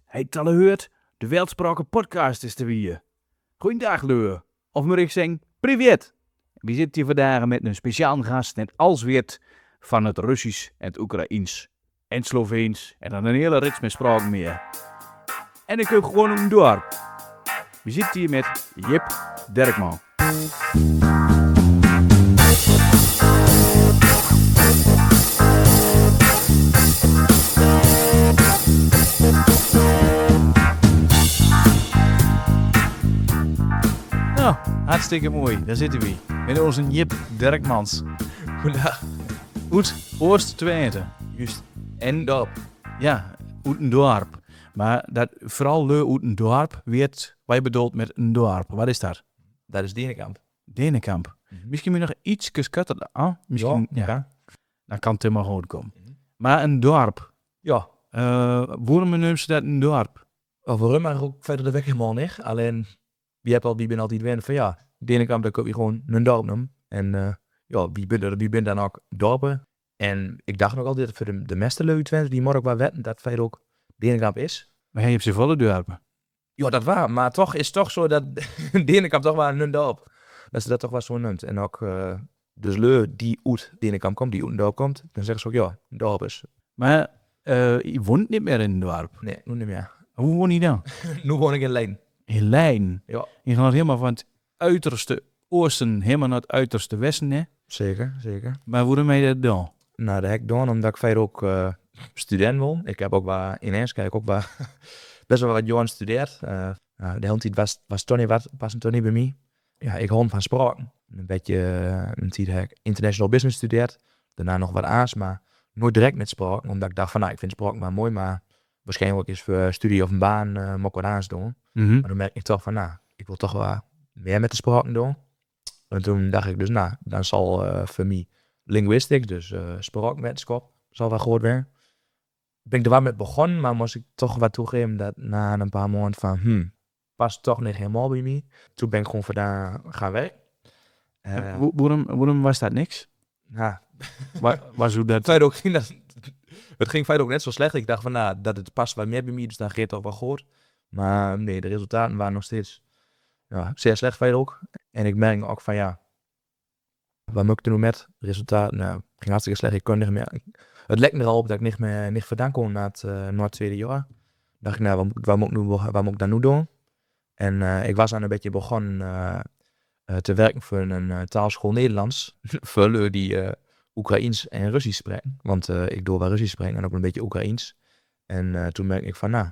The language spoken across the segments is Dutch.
Hey Talleheurt, de Weltspraken podcast is er weer. Goeiedag Leur, of moet ik zeggen, privet. We zitten hier vandaag met een speciaal gast net als weer van het Russisch en het Oekraïens en het Sloveens en dan een hele rits met spraken meer. En ik heb gewoon een dorp. We zitten hier met Jip Derkman. Nou, hartstikke mooi. Daar zitten we. Met onze Jip Derkmans. Goedendag. Uit Oost-Twente. Juist. En dorp. Ja, uit een dorp. Maar dat vooral leu uit een dorp weet wat je bedoelt met een dorp. Wat is dat? Dat is Denenkamp. Denenkamp. Misschien moet je nog iets kutter aan. Misschien, ja. Dan kan het helemaal goed komen. Maar een dorp. Ja. Waarom noemen ze dat een dorp? Waarom maar ook verder de weg helemaal niet. Alleen, wie ben altijd wend van ja, Denenkamp, daar kun je gewoon een dorp noemen. En ja, wie ben dan ook dorpen. En ik dacht nog altijd voor de meeste lui Twente, die morgen wel wetten dat verder ook Denenkamp is. Maar je hebt ze volle dorpen. Ja, dat waar. Maar toch is het toch zo dat Denenkamp toch wel een dorp. Dat ze dat toch wel zo noemt. En ook, dus leu die uit Denenkamp komt, die uit een dorp komt, dan zeggen ze ook ja, een dorp is. Maar je woont niet meer in een dorp. Nee, nu niet meer. Hoe woon je dan? Nu woon ik in Leen. In Leiden. Ja. Je gaat helemaal van het uiterste oosten helemaal naar het uiterste westen, hè? Zeker, zeker. Maar waarom heb je dat dan? Nou, dat heb ik gedaan omdat ik verder ook student wil. Ik heb ook wel in Enschede ook wel best wel wat jaren gestudeerd. De hele tijd was toch niet wat, was toch niet bij mij. Ja, ik hou van spraken. Een beetje, een tijd heb ik international business gestudeerd. Daarna nog wat aans, maar nooit direct met spraken. Omdat ik dacht van, nou, ik vind spraken wel mooi, maar waarschijnlijk is voor studie of een baan moet ik wat aans doen. Maar dan merk ik toch van, nou, ik wil toch wel meer met de spraken doen. En toen dacht ik dus, nou, dan zal voor mij linguistics, dus spraakwetenschap, zal wel goed zijn. Ben ik er wel mee begonnen, maar moest ik toch wat toegeven dat na een paar maanden van, past toch niet helemaal bij mij. Toen ben ik gewoon vandaan gaan werken. Waarom was dat niks? Nou, Was hoe dat? verder ook ging het ging verder ook net zo slecht. Ik dacht van, nou, dat het past wat meer bij mij, dus dan gaat het toch wel goed. Maar nee, de resultaten waren nog steeds zeer slecht verder ook. En ik merk ook van, ja, wat moet ik doen met resultaten? Nou, ging hartstikke slecht. Ik kon niet meer. Het lijkt er al op dat ik niet vandaan kon na het tweede jaar. Dacht ik, nou, wat moet ik dan nu doen? En ik was dan een beetje begonnen te werken voor een taalschool Nederlands. Voor lui die Oekraïens en Russisch spreken. Want ik doe wel Russisch spreken en ook een beetje Oekraïens. En toen merk ik van, nou,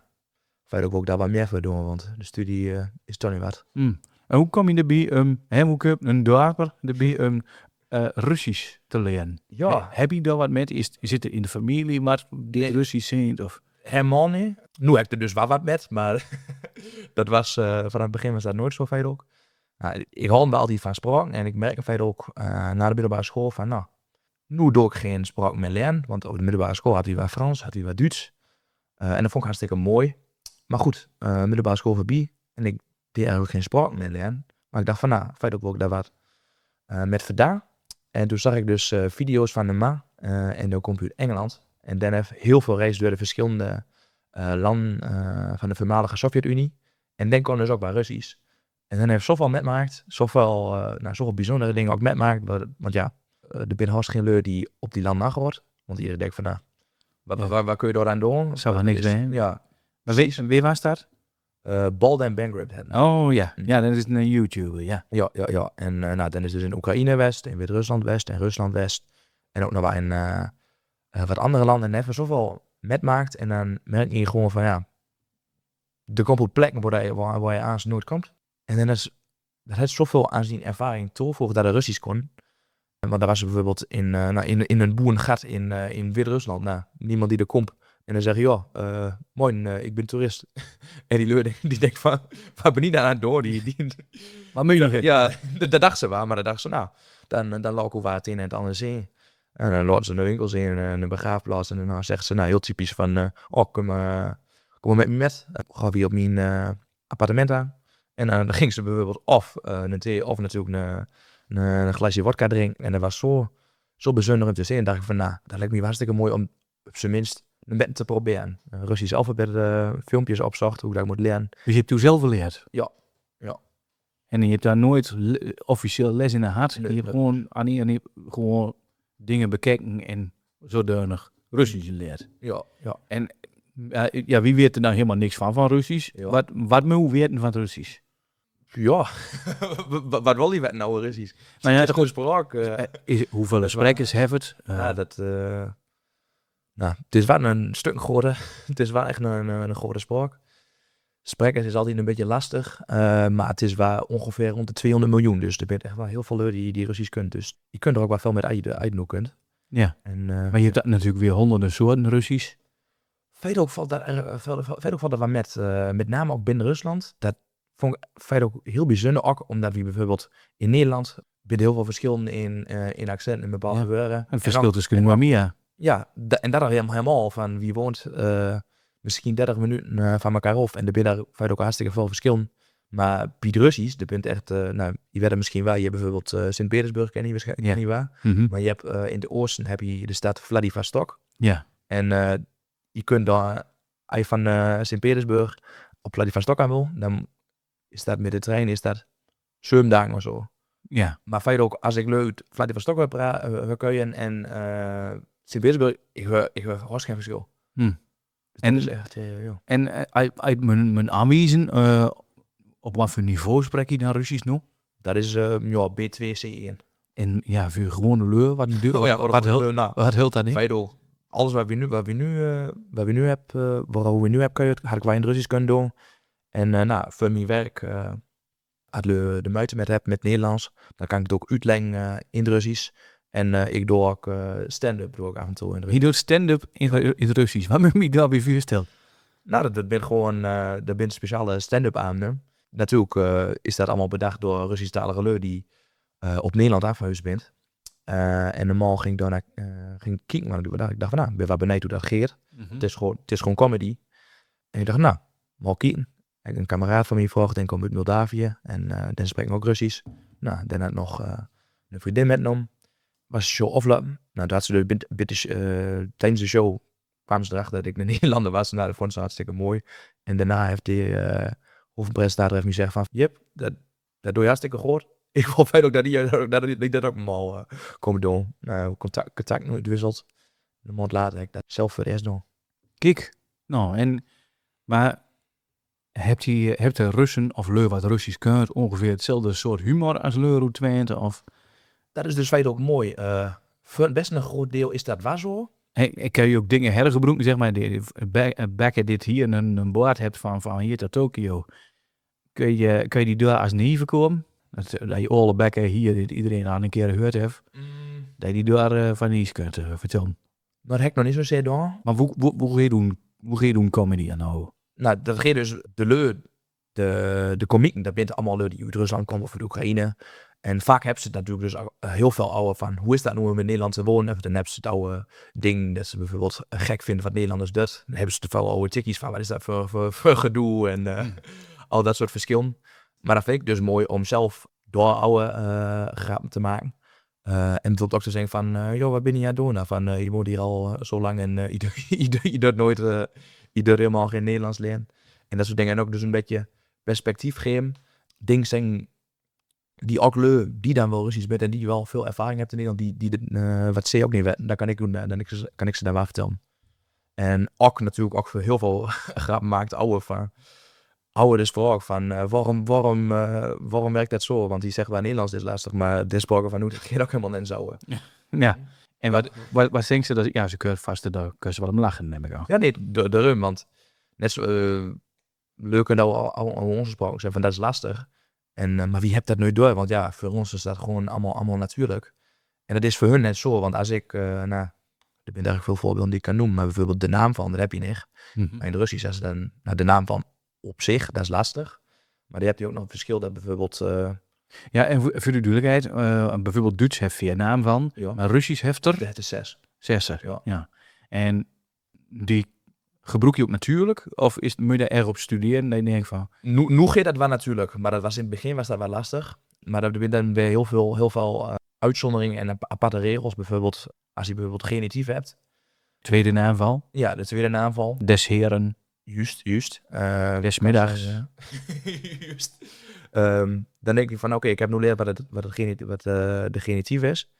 verder wil ik daar wat meer voor doen, want de studie is toch niet wat. En hoe kom je erbij een dorper erbij Russisch te leren? Ja. Heb je daar wat met? Je zit er in de familie, maar die Russisch zijn of? Helemaal niet. Nu heb ik er dus wel wat met, maar dat was, van het begin was dat nooit zo veel ook. Nou, ik hou me altijd van spraak en ik merk verder ook na de middelbare school van, nou, nu doe ik geen spraak meer leren, want op de middelbare school had hij wat Frans, had hij wat Duits. En dat vond ik hartstikke mooi. Maar goed, middelbare school voorbij en ik deed eigenlijk geen spraak meer leren. Maar ik dacht van, nou, verder wil ik daar wat met vandaan. En toen zag ik dus video's van de ma en dan komt uit Engeland. En dan heeft heel veel reizen door de verschillende landen van de voormalige Sovjet-Unie. En dan kon dus ook bij Russisch. En dan heeft zoveel metmaakt, zoveel bijzondere dingen ook metmaakt. Want ja, er zijn hartstikke geen leur die op die land nagehoord. Want iedereen denkt van, nou, waar kun je door aan doen? Zou er niks zijn? Ja. Maar wie was dat? Bald and Bankrupt. Oh ja, ja, dat is een YouTuber, ja. Ja. En nou, dan is dus in Oekraïne West, in Wit-Rusland West en Rusland West. En ook nog wel in wat andere landen en even zoveel metmaakt. En dan merk je gewoon van, ja, er komt op plekken waar je aan nooit komt. En dan dat heeft zoveel aanzien ervaring toevoegd dat er Russisch kon. Want daar was er bijvoorbeeld in een boerengat in Wit-Rusland. Nou, niemand die er komt. En dan zeg je, ja, mooi, ik ben toerist. En die leur die denkt van, waar ben je daar aan door? Wat moet je nog? Ja, dat dacht ze wel, maar dan dacht ze, nou, dan lopen we het in en het andere zin. En dan laten ze een winkel zien en een begraafplaats. En dan zegt ze, nou, heel typisch van, kom maar met me met. Dan gaan we hier op mijn appartement aan. En dan ging ze bijvoorbeeld of een thee of natuurlijk een glaasje wodka drinken. En dat was zo bijzonder om te zien. En dacht ik van, nou, dat lijkt me hartstikke mooi om op zijn minst een beetje te proberen. Russisch alfabet, filmpjes opzocht, hoe ik dat moet leren. Dus je hebt toen zelf geleerd? Ja. En je hebt daar nooit officieel les in gehad? Nee, Je hebt gewoon, gewoon dingen bekeken en zodanig Russisch geleerd? Ja. En ja, wie weet er nou helemaal niks van Russisch? Ja. Wat moet je weten van het Russisch? Ja. Wat wil je weten nou Russisch? Nou ja, het is gewoon spraak. Hoeveel sprekers hebben het? Het is wel een stuk groter. Het is wel echt een grote spraak. Sprekers is altijd een beetje lastig, maar het is wel ongeveer rond de 200 miljoen. Dus er zijn echt wel heel veel lui die Russisch kunt. Dus je kunt er ook wel veel met uit kunt. Ja, en, maar je hebt natuurlijk weer honderden soorten Russisch. Verder valt dat wel met name ook binnen Rusland. Dat vond ik verder ook heel bijzonder, ook omdat we bijvoorbeeld in Nederland binnen heel veel verschillen in accent en bepaalde woorden. Het verschil tussen Krimia. Ja, en dat er helemaal van wie woont misschien 30 minuten van elkaar af. En er zijn daar verder ook hartstikke veel verschillen. Maar bij het Russisch, er bent echt, je weet het misschien wel, je hebt bijvoorbeeld Sint-Petersburg, ken je waarschijnlijk niet waar. Mm-hmm. Maar je hebt in de oosten heb je de stad Vladivostok. Ja. En je kunt daar, als je van Sint-Petersburg op Vladivostok aan wil, dan is dat met de trein, is dat 7 dagen of zo. Ja. Maar verder ook, als ik leuk Vladivostok wil kun en Sint-Petersburg, ik wil hartstikke geen verschil. Dus en is echt, ja. En uit mijn aanwijzen, op wat voor niveau spreek je dan Russisch nu? Dat is B2, C1. En ja, voor gewone leur, wat duur, wat hield dat niet? Verder, alles wat we nu hebben, had ik wel in het Russisch kunnen doen. En voor mijn werk, als ik de moeite met heb met Nederlands, dan kan ik het ook uitleggen in het Russisch. En ik doe ook stand-up af en toe in het Russisch. Je doet stand-up in het Russisch. Wat moet je daarbij voorstellen? Nou, dat ben gewoon, dat ben speciale stand-up avonden. Natuurlijk is dat allemaal bedacht door Russisch-talige lui die op Nederland afgehuisd bent. En normaal ging ik daar ging kijken, maar ik dacht van, ik ben wel benieuwd hoe dat gaat. Mm-hmm. Het is gewoon comedy. En ik dacht, maar kijken. Ik een kameraad van mij vroeg, denk ik, uit Moldavië. En dan spreek ik ook Russisch. Nou, dan had ik nog een vriendin metgenomen. Was de show aflopen. Nou, toen had ze tijdens de show kwamen ze erachter dat ik een Nederlander was. Nou, dat vond ze hartstikke mooi. En daarna heeft die hoofdpresentator me gezegd van, Jip, dat doe je hartstikke goed. Ik vond fijn ook dat dat ook mal komen doen. Nou, contact nooit wisseld. Een maand later heb ik dat zelf voor het eerst doen. Kijk, nou, maar hebt de Russen of leur wat Russisch kunt ongeveer hetzelfde soort humor als leur uit Twente? Of? Dat is dus feit ook mooi. Voor best een groot deel is dat wel zo. Ik kan je ook dingen hergebruiken, zeg maar, Becker dit hier een boord hebt van hier tot Tokio. Kun je die daar als niet komen? Dat je alle Becker hier, dit iedereen aan een keer gehoord heeft. Dat je die daar van iets kunt vertellen. Dat heb ik nog niet zozeer doen. Maar hoe ga je doen comedy aan nou? Nou, dat geeft dus de komieken, dat bent allemaal lui die uit Rusland komen of uit Oekraïne. En vaak hebben ze natuurlijk dus heel veel oude van, hoe is dat nu om in Nederland te wonen? Dan hebben ze het oude ding dat ze bijvoorbeeld gek vinden wat Nederlanders doet. Dan hebben ze te veel oude tikkies van, wat is dat voor gedoe en al dat soort verschillen. Maar dat vind ik dus mooi om zelf door oude grappen te maken. En bijvoorbeeld ook te zeggen van, joh, wat ben je aan het doen? Nou, van, je woont hier al zo lang en je doet nooit, je doet helemaal geen Nederlands leren. En dat soort dingen. En ook dus een beetje perspectief geven. Dingen zijn die ook leuk, die dan wel Russisch bent en die wel veel ervaring hebt in Nederland, wat ze ook niet weten, dan kan ik doen, dan kan ik ze daar wel vertellen. En ook natuurlijk ook heel veel grappen maakt oude dus vooral ook van waarom werkt dat zo? Want die zegt wel Nederlands is lastig, maar dit spreken van hoe dat gaat ook helemaal niet zo. Ja. En wat denkt ze dat? Ja, ze kunnen vast daar kunnen ze wel om lachen, neem ik aan. Ja, nee, de rum, want net zo leuk en al onze spraak zijn van dat is lastig. En maar wie hebt dat nu door? Want ja, voor ons is dat gewoon allemaal natuurlijk. En dat is voor hun net zo, want als ik, er zijn eigenlijk veel voorbeelden die ik kan noemen, maar bijvoorbeeld de naam van, dat heb je niet. Mm-hmm. Maar in de Russisch is dan de naam van op zich, dat is lastig. Maar die heb je ook nog een verschil dat bijvoorbeeld... Ja, en voor de duidelijkheid, bijvoorbeeld Duits heeft 4 naam van, maar Russisch heeft er... Het is 6. 6 er, ja. En die gebruik je ook natuurlijk? Of moet je daar erg op studeren? Dan denk ik van... Nu gaat dat wel natuurlijk, maar dat was in het begin was dat wel lastig. Maar er zijn dan weer heel veel uitzonderingen en aparte regels. Bijvoorbeeld, als je bijvoorbeeld genitief hebt, Tweede naamval. Ja, de tweede naamval. Des heren. Juist. Des middags. Juist. Dan denk ik van, oké, ik heb nu geleerd wat de genitief is.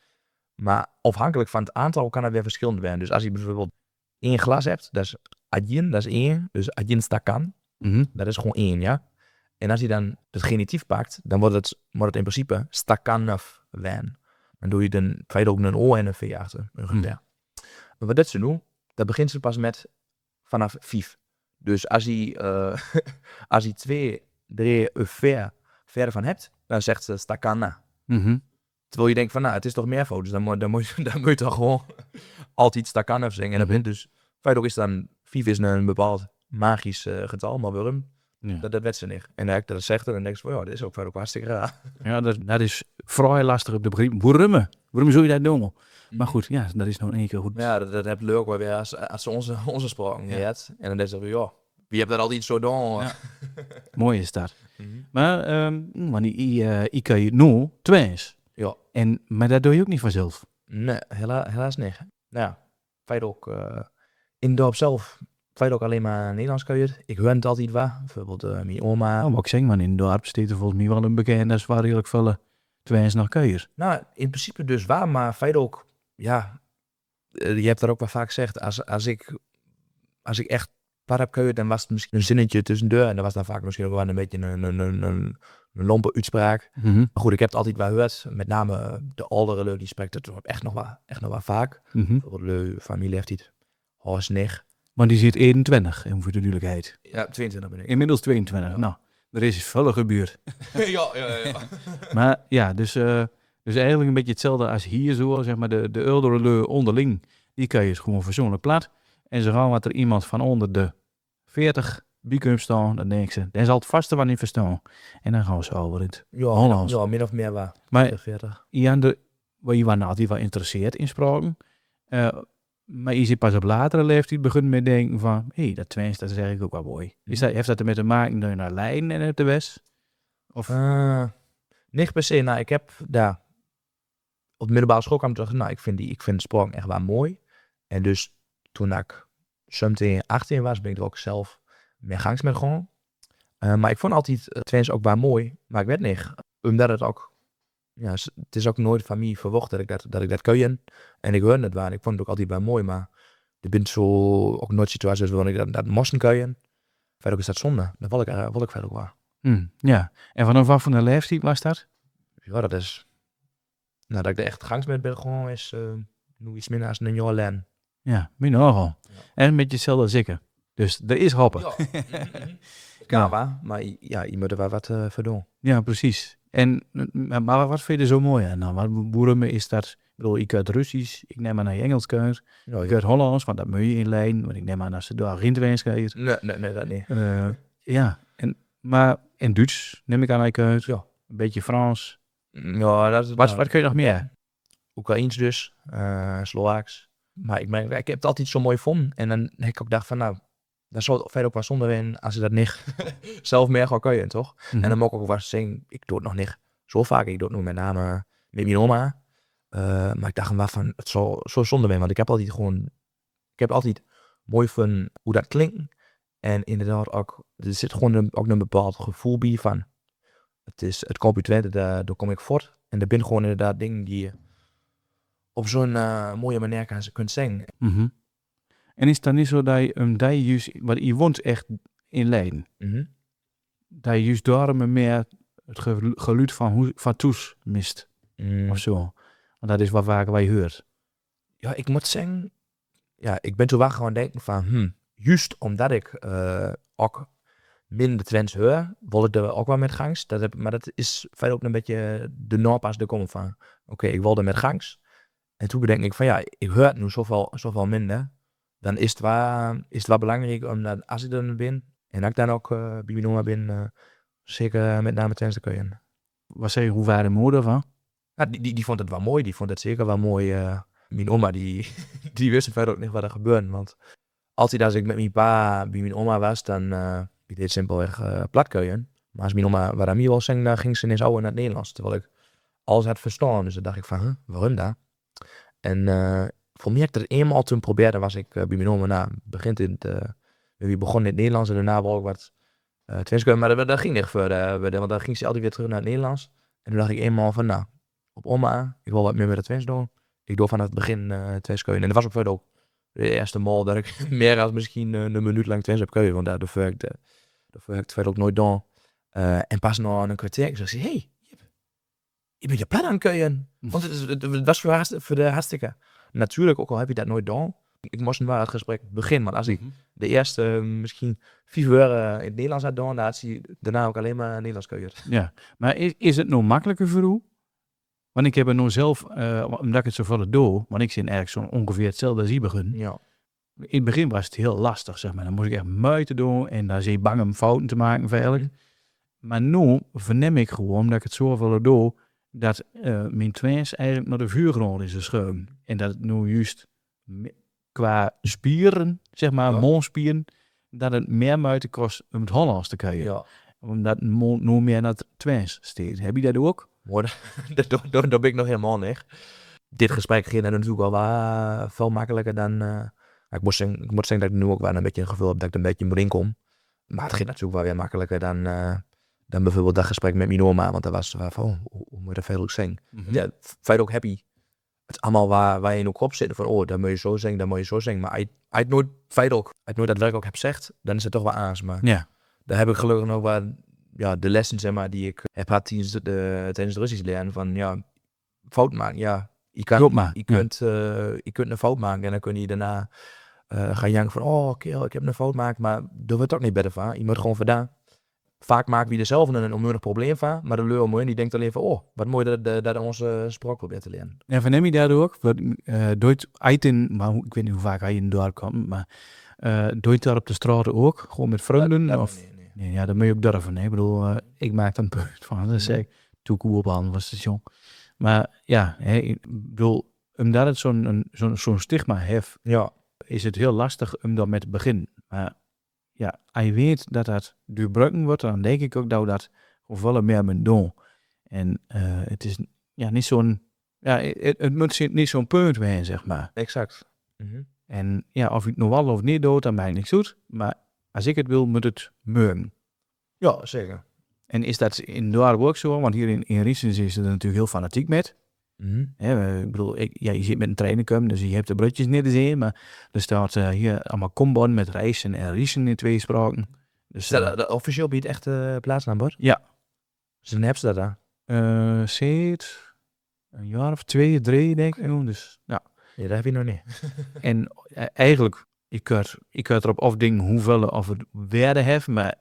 Maar afhankelijk van het aantal kan het weer verschillend zijn. Dus als je bijvoorbeeld 1 glas hebt, dat is adjen, dat is 1. Dus adjen stakan, Mhm. dat is gewoon 1, ja. En als je dan het genitief pakt, dan wordt het in principe stakanov wijn. Dan doe je dan feitelijk ook een O en een V achter. Maar wat dit ze doen, dat begint ze pas met vanaf 5. Dus als je 2, 3 verder van hebt, dan zegt ze stakana. Mhm. Terwijl je denkt van, nou, het is toch meervoud, dus dan moet je toch gewoon altijd stakana zeggen. En dat begint dus, feitelijk is dan 5 is een bepaald magisch getal, maar waarom? Ja. Dat weet ze niet. En dan dat zegt er, dan denk je van, ja, dit is ook hartstikke raar. Ja, dat is vrij lastig op de brief. Waarom zou je dat doen? Maar goed, ja, dat is nog één keer goed. Ja, dat heb leuk wel weer als ze onze spraak niet had. En dan denk je van, ja, wie hebt dat altijd zo gedaan? Ja. Mooi is dat. Maar wanneer ik kan je nu tweeëns. Ja. Maar dat doe je ook niet vanzelf. Nee, helaas niet. Nou ja, feit ook in het dorp zelf, feit ook alleen maar Nederlands kun je het. Ik hoor het altijd waar. Bijvoorbeeld mijn oma. Nou, maar ik zeg maar, in het dorp staat er volgens mij wel een bekende als waar redelijk veel tweeëns naar keuer. Nou, in principe dus waar, maar feit ook, ja, je hebt daar ook wel vaak gezegd, als ik echt par heb gehoord, dan was het misschien een zinnetje tussendoor en dan was dan vaak misschien ook wel een beetje een lompe uitspraak. Maar goed, ik heb het altijd wel gehoord, met name de oudere lui, die spreekt het echt nog wel vaak. Bijvoorbeeld de familie heeft iets, Horst nicht. Maar die zit 21, voor de duidelijkheid. Ja, 22 ben ik. Inmiddels 22. Ja. Nou, er is veel gebeurd. ja. Maar ja, dus eigenlijk een beetje hetzelfde als hier zo, zeg maar, de oudere lui onderling, die kan je gewoon verzoenlijk plat. En zo gauw wat er iemand van onder de 40 bij komt staan, dan denk ze, dan zal het vaste wel niet verstaan. En dan gaan we zo over het Hollands. Ja, min of meer waar. Maar 40. je was altijd wel geïnteresseerd in spraken. Maar je zit pas op latere leeftijd begint met denken van, hé, dat Twents, dat is eigenlijk ook wel mooi. Heeft dat ermee te maken dat je naar Leiden en uit de West? Of? Niet per se. Nou, ik heb daar op de middelbare school kwam ik terug. Nou, ik vind sprong echt wel mooi. En dus toen ik 17, 18 was, ben ik er ook zelf mee gangs met gewoon. Maar ik vond altijd Twents ook wel mooi. Maar ik weet niet, omdat het ook, ja, het is ook nooit van mij verwacht dat ik dat kun. En ik hoorde het wel. Ik vond het ook altijd wel mooi, maar er bent zo ook nooit situaties waarin ik dat moesten kun. Verder is dat zonde. Dat wil ik verder ook wel. Ja, en vanaf wat voor een leeftijd was dat? Ja, dat is, nou, dat ik er echt gangs met ben gewoon is nu iets minder als een jaar lang. Ja, min nogal. Ja. En een beetje hetzelfde als ik. Dus er is hoppen. Ja. Maar ja, je moet er wel wat voor doen. Ja, precies. Maar wat vind je er zo mooi aan? Nou, wat boeren is dat? Ik bedoel, ik uit Russisch, ik neem aan naar je Engels kunt. Ja, ik uit Hollands, want dat moet je in lijn. Want ik neem aan als ze daar geen Twents kunt. Nee, dat niet. Ja, maar in Duits neem ik aan naar je kunt. Ja. Een beetje Frans. Ja, dat is wat kun je nog meer? Oekraïens dus, Slovaaks. Maar ik heb het altijd zo mooi gevonden. En dan heb ik ook gedacht van, nou, daar zou het verder ook wel zonde zijn als je dat niet zelf meer gewoon kun je, toch? En dan moet ik ook wel zeggen, ik doe het nog niet zo vaak. Ik doe het nu met name met mijn oma. Maar ik dacht van, het zou zo zonde zijn. Want ik heb altijd mooi van hoe dat klinkt. En inderdaad ook, er zit gewoon ook een bepaald gevoel bij van, het komt uit Twente, daar kom ik voort. En er zijn gewoon inderdaad dingen die je op zo'n mooie manier kunt zingen. En is het dan niet zo dat je juist, want je woont echt in Leiden, dat je juist daarom meer het geluid van Toes mist, of zo? Want dat is wat vaker wat je hoort. Ja, ik moet zeggen, ja, ik ben zo wel gewoon denken van, juist omdat ik ook minder Twents hoor, wil ik er ook wel met gangs. Maar dat is verder ook een beetje de noorpas de komen van, oké, ik wilde met gangs. En toen bedenk ik van, ja, ik hoor het nu zoveel minder. Dan is het wel belangrijk omdat als ik er ben en dat ik dan ook bij mijn oma ben, zeker met name Twents te kunnen. Wat zeg je, hoe waren de moeder van? Ja, die vond het wel mooi, die vond het zeker wel mooi. Mijn oma, die wist verder ook niet wat er gebeurde, want altijd als ik met mijn pa bij mijn oma was, dan ik deed simpelweg platkeuien. Maar als mijn oma wat aan mij wil zingen, dan ging ze ineens ouder naar het Nederlands, terwijl ik alles had verstaan. Dus dan dacht ik van, waarom dat? En voor mij heb ik het eenmaal toen probeerde, was ik bij mijn oma we begonnen in het Nederlands en daarna wel ook wat Twents kunnen, maar dat ging niet verder, want dan ging ze altijd weer terug naar het Nederlands. En toen dacht ik eenmaal van, nou, op oma, ik wil wat meer met het Twents doen. Ik doe vanaf het begin Twents kunnen. En dat was ook verder ook de eerste maal dat ik meer dan misschien een minuut lang Twents heb kunnen, want daarvoor heb ik het verder ook nooit doen. En pas na een kwartier, ik zei, hey, je bent je plan aan kunnen. Want het was voor de hartstikke. Natuurlijk, ook al heb je dat nooit gedaan. Ik moest wel het gesprek beginnen. Want als ik de eerste misschien 5 uur in het Nederlands had gedaan, dan had hij daarna ook alleen maar Nederlands kunnen. Ja, maar is het nou makkelijker voor u? Want ik heb er nou zelf, omdat ik het zo vallen doe, want ik zit eigenlijk zo'n ongeveer hetzelfde als begin. Ja. In het begin was het heel lastig, zeg maar. Dan moest ik echt moeite doen en dan zie je bang om fouten te maken, veilig. Maar nu vernem ik gewoon, dat ik het zo vallen doe, dat mijn Twents eigenlijk naar de vuurgrond is geschoven. En dat het nu juist qua spieren, zeg maar, mondspieren, dat het meer moeite kost om het Hollands te krijgen. Ja. Omdat het nu meer naar het Twents steekt. Heb je dat ook? Daar ben ik nog helemaal niet. Dit gesprek ging natuurlijk wel veel makkelijker dan... ik moet zeggen dat ik nu ook wel een beetje een gevoel heb dat ik er een beetje in kom. Maar het ging natuurlijk wel weer makkelijker dan bijvoorbeeld dat gesprek met mijn oma. Want dat was van, hoe moet je dat veel ook zeggen? Ja, feit ook happy. Het is allemaal waar je in je kop zit. Van, dat moet je zo zeggen, dat moet je zo zeggen. Maar als je nooit feit ook, als je nooit dat werk ook hebt gezegd, dan is het toch wel aans. Maar ja. Daar heb ik gelukkig nog wel de lessen, zeg maar, die ik heb gehad tijdens de Russisch leren. Van, fout maken, ja. Je kunt een fout maken en dan kun je daarna gaan janken van, kerel, ik heb een fout gemaakt. Maar daar wordt ook niet beter van. Je moet gewoon vandaan. Vaak maken we er zelf een onnodig probleem van, maar de leur mooi die denkt alleen van, wat mooi dat onze spraak probeert te leren. Ja, verneem je daardoor ook? Doet eten, maar ik weet niet hoe vaak hij in het dorp komt, maar doe je daar op de straat ook? Gewoon met vrienden? Nee, ja, dat moet je ook durven. Ik bedoel, ik maak dan punt van, dat zeg ik, toen ik op aan was station. Maar ja, ik bedoel, omdat het zo'n stigma heeft, is het heel lastig om daarmee te beginnen. Maar ja, als je weet dat dat doorbroken wordt, dan denk ik ook dat we dat gewoon meer moeten doen. En het is niet zo'n, het moet niet zo'n punt zijn, zeg maar. Exact. En ja, of je het nou wel of niet doet, dan mij niks doet. Maar als ik het wil, moet het mogen. Ja, zeker. En is dat in dorp ook zo? Want hier in Riessens is het natuurlijk heel fanatiek met. Ik bedoel, je zit met een trainer, dus je hebt de brutjes niet te zien, maar er staat hier allemaal kombon met rijsten en riesen in twee spraken. Dus, officieel biedt echt plaatsnaam, hoor? Ja. Dus dan heb ze dat daar? Zit een jaar of 2, 3, denk ik. Dus, ja. Ja, dat heb je nog niet. En eigenlijk, je kunt erop afdingen hoeveel of het waarde heeft, maar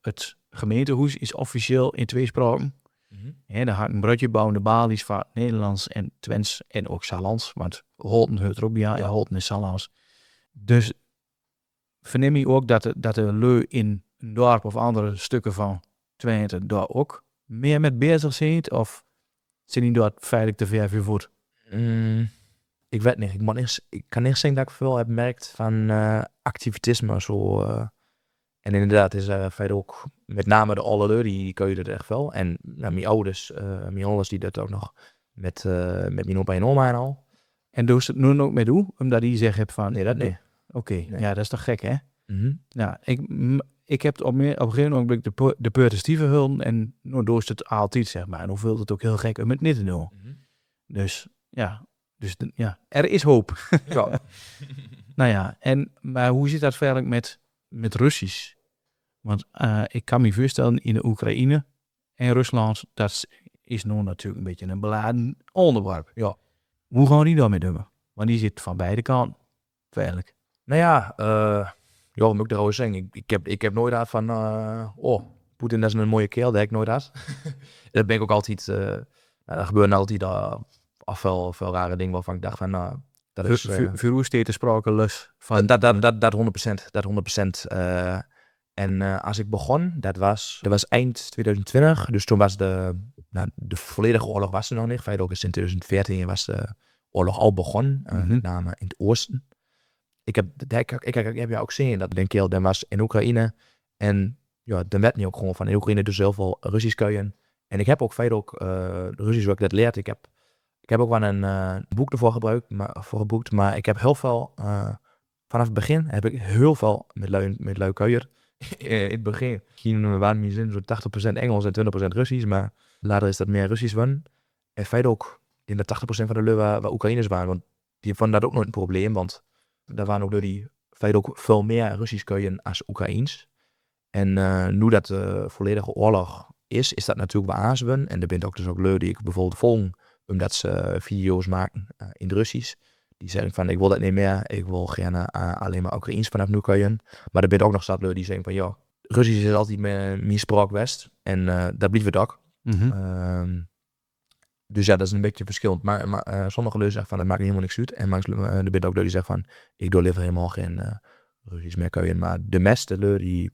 het gemeentehuis is officieel in 2 spraken. Daar had een broodje bouwende balies van Nederlands en Twents en ook Sallands, want Holten hoort er ook bij en Holten is Sallands. Dus verneem je ook dat de leu in een dorp of andere stukken van Twente daar ook meer met bezig zijn, of zijn die daar feitelijk te ver voor voet? Ik weet niet. Ik kan niet zeggen dat ik veel heb gemerkt van activitisme zo. En inderdaad is feit ook met name de ouderen, die kun je er echt wel. En mijn ouders die dat ook nog met mijn opa en oma en al. En doe ze het nu ook met u, omdat die zeggen van... Nee, dat niet. Oké, ja, dat is toch gek, hè? Ja, ik heb op een gegeven moment de perspectieven hulden en nu doe je het altijd, zeg maar. En hoe voelt het ook heel gek om het niet te doen. Dus er is hoop. Ja. Nou ja, maar hoe zit dat verder met Russisch? Want ik kan me voorstellen, in de Oekraïne en Rusland, dat is nu natuurlijk een beetje een beladen onderwerp. Ja. Hoe gaan die daarmee doen? Want die zit van beide kanten, feitelijk. Nou ja, wat moet ik erover zeggen? Ik heb nooit gehad van, Poetin dat is een mooie kerel, dat heb ik nooit gehad. Dat ben ik ook altijd, er gebeuren altijd veel rare dingen waarvan ik dacht van, dat is... Voor hoe steeds de sprake los van... Dat 100%. Dat 100%. En als ik begon, dat was eind 2020. Dus toen was de volledige oorlog was er nog niet. Feit ook in 2014 was de oorlog al begonnen. Met name in het oosten. Ik heb jou ook gezien dat denk ik, dat was in Oekraïne. En ja, dan werd niet ook gewoon van in Oekraïne dus heel veel Russisch kun. En ik heb ook feit ook Russisch wat ik dat leerd. Ik Ik heb ook wel een boek ervoor geboekt, maar ik heb heel veel, vanaf het begin heb ik heel veel met lui kuier. In het begin waren mijn zin zo'n 80% Engels en 20% Russisch, maar later is dat meer Russisch worden. En feit ook, in de 80% van de lui waar Oekraïners waren, want die vonden dat ook nooit een probleem, want daar waren ook lui die feit ook veel meer Russisch kuier als Oekraïens. En nu dat de volledige oorlog is dat natuurlijk wel aanzwen. En er bent ook dus ook lui die ik bijvoorbeeld volg, omdat ze video's maken in het Russisch. Die zeggen van, ik wil dat niet meer. Ik wil gerne alleen maar Oekraïens vanaf nu kunnen. Maar er bent ook nog zat lui die zeggen van, ja, Russisch is altijd mijn spraak west. En dat blijft het ook. Dus ja, dat is een beetje verschillend. Maar sommige lui zeggen van, dat maakt helemaal niks uit. En er bent ook lui die zeggen van, ik doe liever helemaal geen Russisch meer kunnen. Maar de meeste lui die...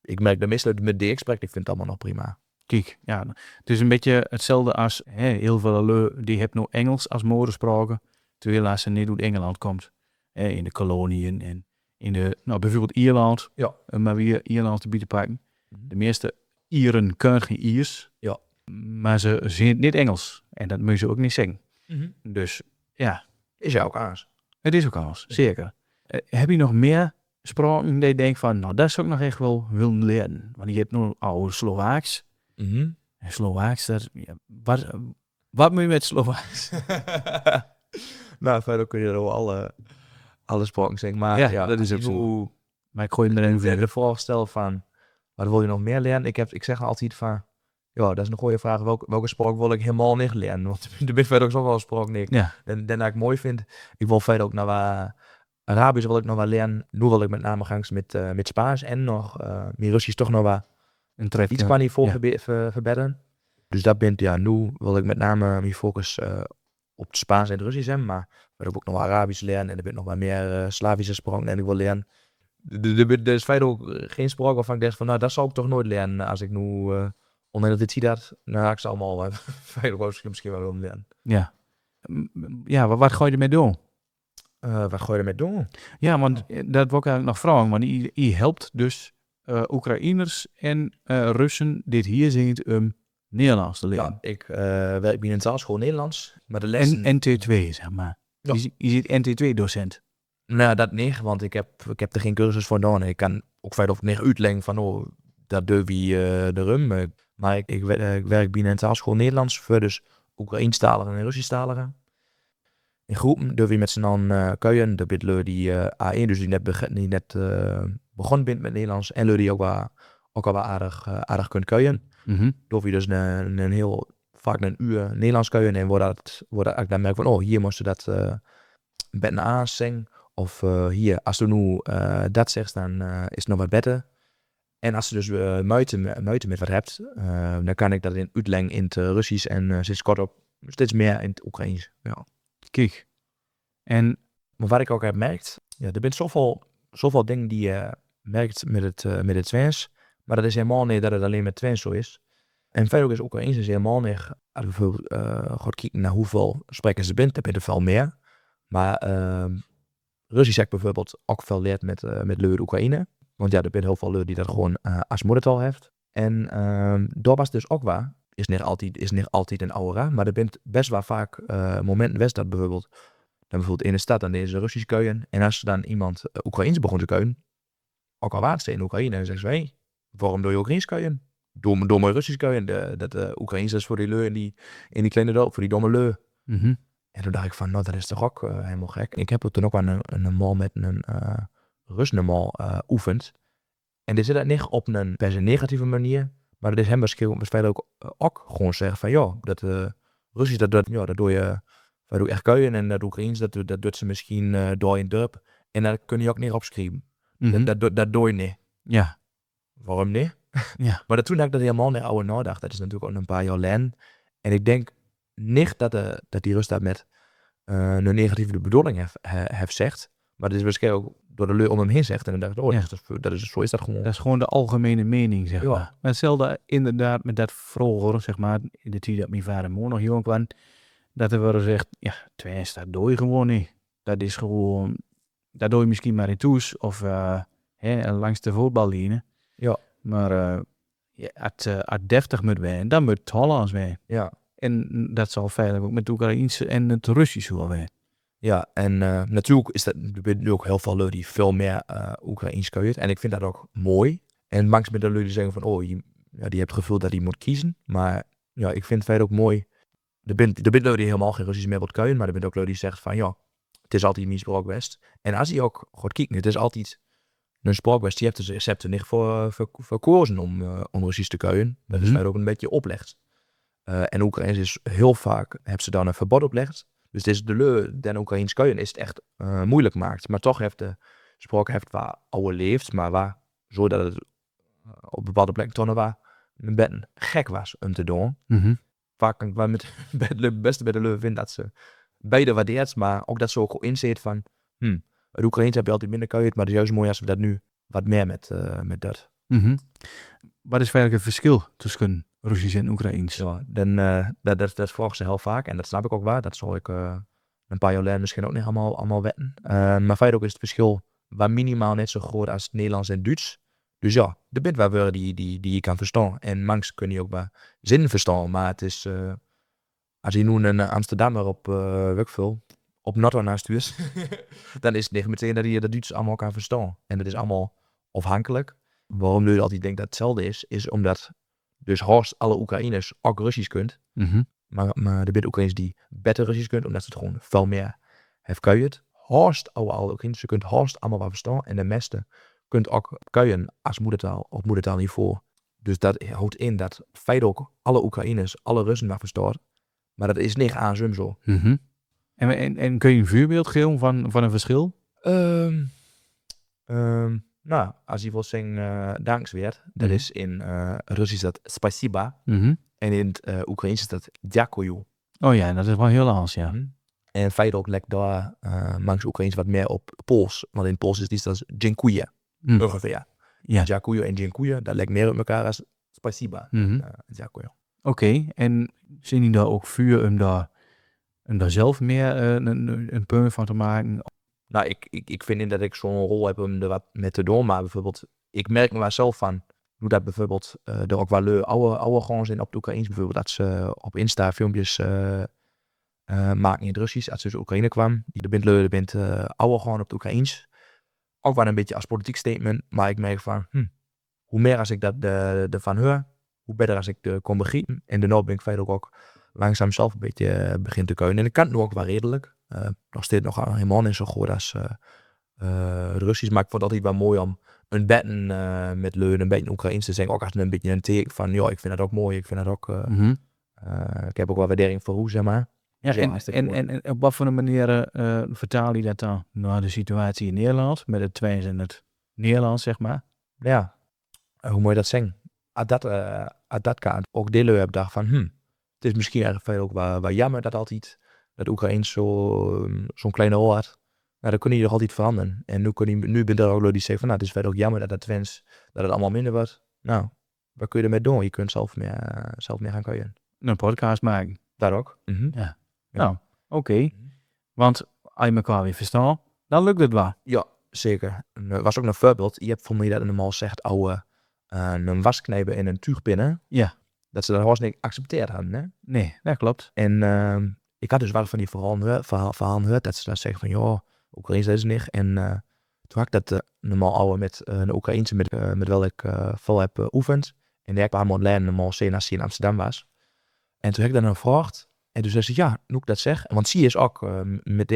Ik merk de meeste met die ik spreek, ik vind het allemaal nog prima. Kijk, ja, het is een beetje hetzelfde als heel veel lui die hebben nog Engels als moederspraak, terwijl als ze niet uit Engeland komt. In de koloniën en in de, bijvoorbeeld Ierland, Ja. maar weer Ierland te bieden pakken. De meeste Ieren kunnen geen Iers, Ja. maar ze zien niet Engels. En dat moet je ook niet zeggen. Dus ja. Is jou ook aans? Het is ook anders, zeker. Heb je nog meer spraken die je denkt van, nou, dat zou ik nog echt wel willen leren? Want je hebt nu al Slovaaks. En Slovaaks, wat moet je met Slovaaks? Nou, verder kun je er wel alle spraken zeggen. Maar ja, dat is ook zo. Maar ik gooi hem erin de vraag stellen van, wat wil je nog meer leren? Ik zeg altijd van, ja, dat is een goede vraag. Welke spraak wil ik helemaal niet leren? Want er bent verder ook zoveel spraken niet. Ja. En dat ik mooi vind, ik wil verder ook naar Arabisch wil ik nog wel leren. Nu wil ik met name gangs met Spaans en nog meer Russisch toch nog wat iets qua niveau verbeteren. Dus dat bent, ja, nu wil ik met name mijn focus op het Spaans en het Russisch hebben, maar wil ik ook nog wel Arabisch leren en er bent nog wat meer Slavische spraken en ik wil leren. Er is verder ook geen spraak waarvan ik denk van, nou, dat zou ik toch nooit leren als ik nu onder dit zie dat, nou, ik zou allemaal verder misschien wel willen leren. Ja. Ja, wat ga je ermee doen? Wat ga je ermee doen? Ja, want dat wil ik eigenlijk nog vragen, want je helpt dus Oekraïners en Russen dit hier zien Nederlands te leren. Ja, ik werk binnen een taalschool Nederlands, maar de lessen... En NT2, zeg maar. Ja. Je zit NT2-docent. Nou, dat niet, want ik heb er geen cursus voor gedaan. Ik kan ook verder of niet uitleggen van, oh, dat durf je de rum. Maar ik werk binnen een taalschool Nederlands voor dus Oekraïenstaligen en Russisch-taligen. In groepen durf je met z'n allen kuien. De bent lui die A1, dus die net begonnen bent met Nederlands. En lui die ook al wat aardig kunt kuien. Durf je dus een heel vaak een uur Nederlands kuien. En wordt dat dan merk van, oh, hier moest je dat met een A zingen. Of hier, als je nu dat zegt, dan is het nog wat beter. En als je dus muiten met wat hebt, dan kan ik dat in uitlengen in het Russisch en sinds kort op steeds meer in het Oekraïens. Ja. Kijk. En maar wat ik ook heb gemerkt, ja, er zijn zoveel dingen die je merkt met het Twents, maar dat is helemaal niet dat het alleen met Twents zo is. En verder ook is Oekraïens is helemaal niet, als we bijvoorbeeld gaan kijken naar hoeveel sprekers er bent, dan ben je er veel meer. Maar Russisch heb ik bijvoorbeeld ook veel leerd met lui Oekraïne. Want ja, er zijn heel veel lui die dat gewoon als moedertaal heeft. En daar was dus ook waar. Is niet altijd een aura, maar er zijn best wel vaak momenten geweest dat bijvoorbeeld in de stad dan deze Russisch kuien. En als dan iemand Oekraïens begon te kuien, ook al waren ze in Oekraïne, en zeggen ze, hey, waarom doe je Oekraïens kuien? Doe maar Russisch kuien. Dat Oekraïens is voor die lui in die kleine dorp, voor die domme lui. En toen dacht ik van, nou, dat is toch ook helemaal gek. Ik heb het toen ook aan een mal met een Rusnemal oefend. En dit zit dat niet op een best een negatieve manier, maar het is hem waarschijnlijk ook gewoon zeggen van, ja, dat Russisch, dat doe je echt kuien en dat Oekraïens, dat doet ze misschien door in het dorp. En dat kun je ook niet opschrijven. Dat doe je niet. Ja. Waarom niet? Ja. Maar toen had ik dat helemaal niet oude nagedacht. Dat is natuurlijk ook een paar jaar geleden. En ik denk niet dat die Rus dat met een negatieve bedoeling heeft zegt. Maar dat is waarschijnlijk ook door de lui om hem heen zegt. En dan dacht ik, oh, zo is dat gewoon. Dat is gewoon de algemene mening, zeg Ja. maar. Maar hetzelfde inderdaad met dat vroeger, zeg maar, in de tijd dat mijn vader en moeder nog jong waren, dat er worden gezegd, ja, Twents, dat doe je gewoon niet. Dat is gewoon, dat doe je misschien maar in Toes of langs de voetballijnen. Ja. Maar als deftig moet zijn, dan moet het Hollands zijn. Ja. En dat zal veilig ook met het Oekraïense en het Russische wel weer. Ja, en natuurlijk is dat er nu ook heel veel lui die veel meer Oekraïens kunt. En ik vind dat ook mooi. En langs met de lui die zeggen van, die hebt het gevoel dat hij moet kiezen. Maar ja, ik vind het verder ook mooi. Er bent lui die helemaal geen Russisch meer wilt kuien, maar er bent ook lui die zegt van, ja, het is altijd een spraakwest. En als je ook gaat kijken, het is altijd een spraakwest. Je hebt er niet voor gekozen om Russisch te kuien. Dat is verder ook een beetje oplegt. En Oekraïens is heel vaak, hebben ze dan een verbod oplegd. Dus het is de leu den Oekraïens kuien is het echt moeilijk maakt. Maar toch heeft de spraak waar oude leeft, maar waar, zodat het op bepaalde plekken toch nog waar een beetje gek was om te doen. Vaak waar met het beste bij de leu vindt dat ze beide waardeert, maar ook dat ze ook inzet van, het Oekraïens heb je altijd minder kuien, maar het is juist mooi als we dat nu wat meer met dat. Wat is eigenlijk het verschil tussen Russisch en Oekraïens? Ja, dan, dat vragen ze heel vaak en dat snap ik ook wel. Dat zal ik een paar jaar later misschien ook niet allemaal wetten. Maar verder ook is het verschil waar minimaal net zo groot als het Nederlands en Duits. Dus ja, er bent wel woorden die je kan verstaan. En manks kun je ook wel zin verstaan. Maar het is, als je nu een Amsterdammer op Wukvul, op Notter naast is, dan is het niet meteen dat je de Duits allemaal kan verstaan. En dat is allemaal afhankelijk. Waarom je altijd denkt dat hetzelfde is omdat dus haast alle Oekraïners ook Russisch kunt. Maar er zijn Oekraïners die beter Russisch kunt, omdat ze het gewoon veel meer heeft kuierd. Haast alle Oekraïners, ze kunt haast allemaal wat verstaan. En de meeste kunt ook kuien als moedertaal op moedertaalniveau. Dus dat houdt in dat feit ook alle Oekraïners, alle Russen maar verstaan. Maar dat is niet aan zo. En kun je een voorbeeld geven van een verschil? Nou, als je wil zeggen dankzij, dat is in Russisch dat spasiba. En in het Oekraïens is dat djakoju. Oh ja, dat is wel heel anders, ja. En feit ook lekt daar langs Oekraïens wat meer op Pools. Want in Pools is die dat dziękuję. Ongeveer. Ja. Djakoju en dziękuję, dat lijkt meer op elkaar als spasiba. Djakoju. Oké, en zijn die daar ook vuur om daar zelf meer een punt van te maken? Nou, ik vind niet dat ik zo'n rol heb om er wat mee te doen. Maar bijvoorbeeld, ik merk me wel zelf van hoe dat bijvoorbeeld er ook wel leu oude gewoon zijn op het Oekraïens. Bijvoorbeeld dat ze op Insta filmpjes maken in het Russisch. Als ze uit Oekraïne kwam. Die er bent oude gewoon op het Oekraïens. Ook wel een beetje als politiek statement. Maar ik merk van, hoe meer als ik dat ervan hoor, hoe beter als ik kon begrijpen. En daarna ben ik verder ook langzaam zelf een beetje begin te kunnen. En ik kan het nu ook wel redelijk. Nog steeds nog helemaal niet zo goed als het Russisch. Maar ik vond het altijd wel mooi om een betten met leun, een beetje Oekraïens te zeggen. Ook als een beetje een teken van, ja, ik vind dat ook mooi. Ik vind dat ook, ik heb ook wel waardering voor hoe, zeg maar. Ja, en op wat voor een manier vertaal je dat dan naar de situatie in Nederland, met het Tweens en het Nederlands, zeg maar? Ja, hoe moet je dat zeggen? Uit dat kaart ook deel heb dacht van, het is misschien erg veel ook wel jammer dat altijd dat Oekraïens zo'n kleine rol had. Nou, dan kun je toch altijd veranderen. En nu ben er ook lui die zeggen van, nou, het is verder ook jammer dat het Twents, dat het allemaal minder wordt. Nou, wat kun je ermee doen? Je kunt zelf meer gaan kuien. Een podcast maken. Daar ook. Ja. Nou, oké. Want als je elkaar weer verstaan, dan lukt het wel. Ja, zeker. Er was ook een voorbeeld. Je hebt voor mij dat normaal zegt, een wasknijper in een tuigpinnen. Ja. Dat ze dat gewoon niet accepteerd hadden, hè? Nee, dat klopt. En ik had dus wel van die verhalen gehoord dat ze dat zeggen van, ja, Oekraïens is het niet. En toen had ik dat normaal oude met een Oekraïense met wel ik veel heb oefend. En die heb ik een paar maanden later normaal zien als hij in Amsterdam was. En toen heb ik dan gevraagd. En toen zei ze, ja, nu ik dat zeg. Want zie is ook met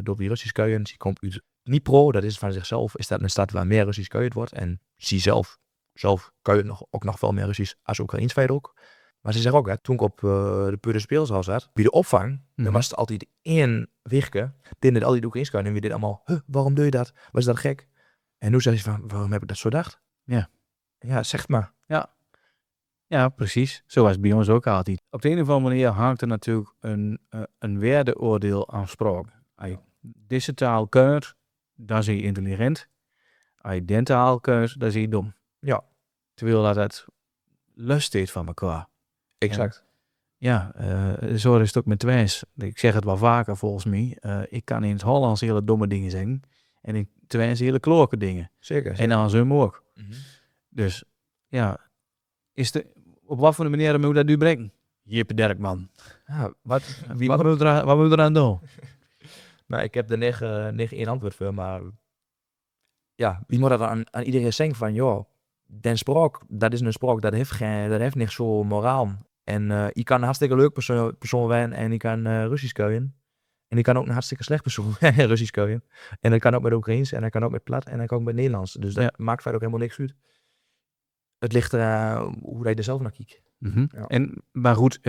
door die Russisch kuien. Ze komt uit Dnipro, dat is van zichzelf. Is dat een stad waar meer Russisch kuien wordt. En zie zelf kuien ook nog veel meer Russisch als Oekraïens verder ook. Maar ze zegt ook, hè, toen ik op de Pure Speelzaal zat, bij de opvang, dan was het altijd één wichtje. Die deed al die Oekraïens kuien. En wie dit allemaal, waarom doe je dat? Was dat gek? En nu zei ze van, waarom heb ik dat zo gedacht? Ja. Ja, zeg maar. Ja, precies. Zo was het bij ons ook altijd. Op de een of andere manier hangt er natuurlijk een waardeoordeel aan spraak. Als je deze taal kunt, dan is je intelligent. Als je die taal kunt, dan is je dom. Ja. Terwijl dat het lust is van elkaar. Exact. Ja, zo is het ook met Twents. Ik zeg het wel vaker volgens mij. Ik kan in het Hollands hele domme dingen zeggen. En in het Twents hele kloke dingen. Zeker. En andersom ook. Dus ja, op wat voor een manier moet dat nu brengen? Jippe Derkman. Ja, wat Wat moeten we eraan doen? Nou, ik heb er niet één antwoord voor, maar ja, wie moet dat aan iedereen zeggen van, joh, den spraak, dat is een spraak, dat heeft niet zo moraal. En je kan een hartstikke leuk persoon zijn en je kan Russisch kunnen. En je kan ook een hartstikke slecht persoon Russisch kunnen. En dat kan ook met Oekraïens en dat kan ook met plat en dat kan ook met Nederlands. Dus dat maakt verder ook helemaal niks uit. Het ligt hoe je er zelf naar kijkt. Ja. En, maar goed,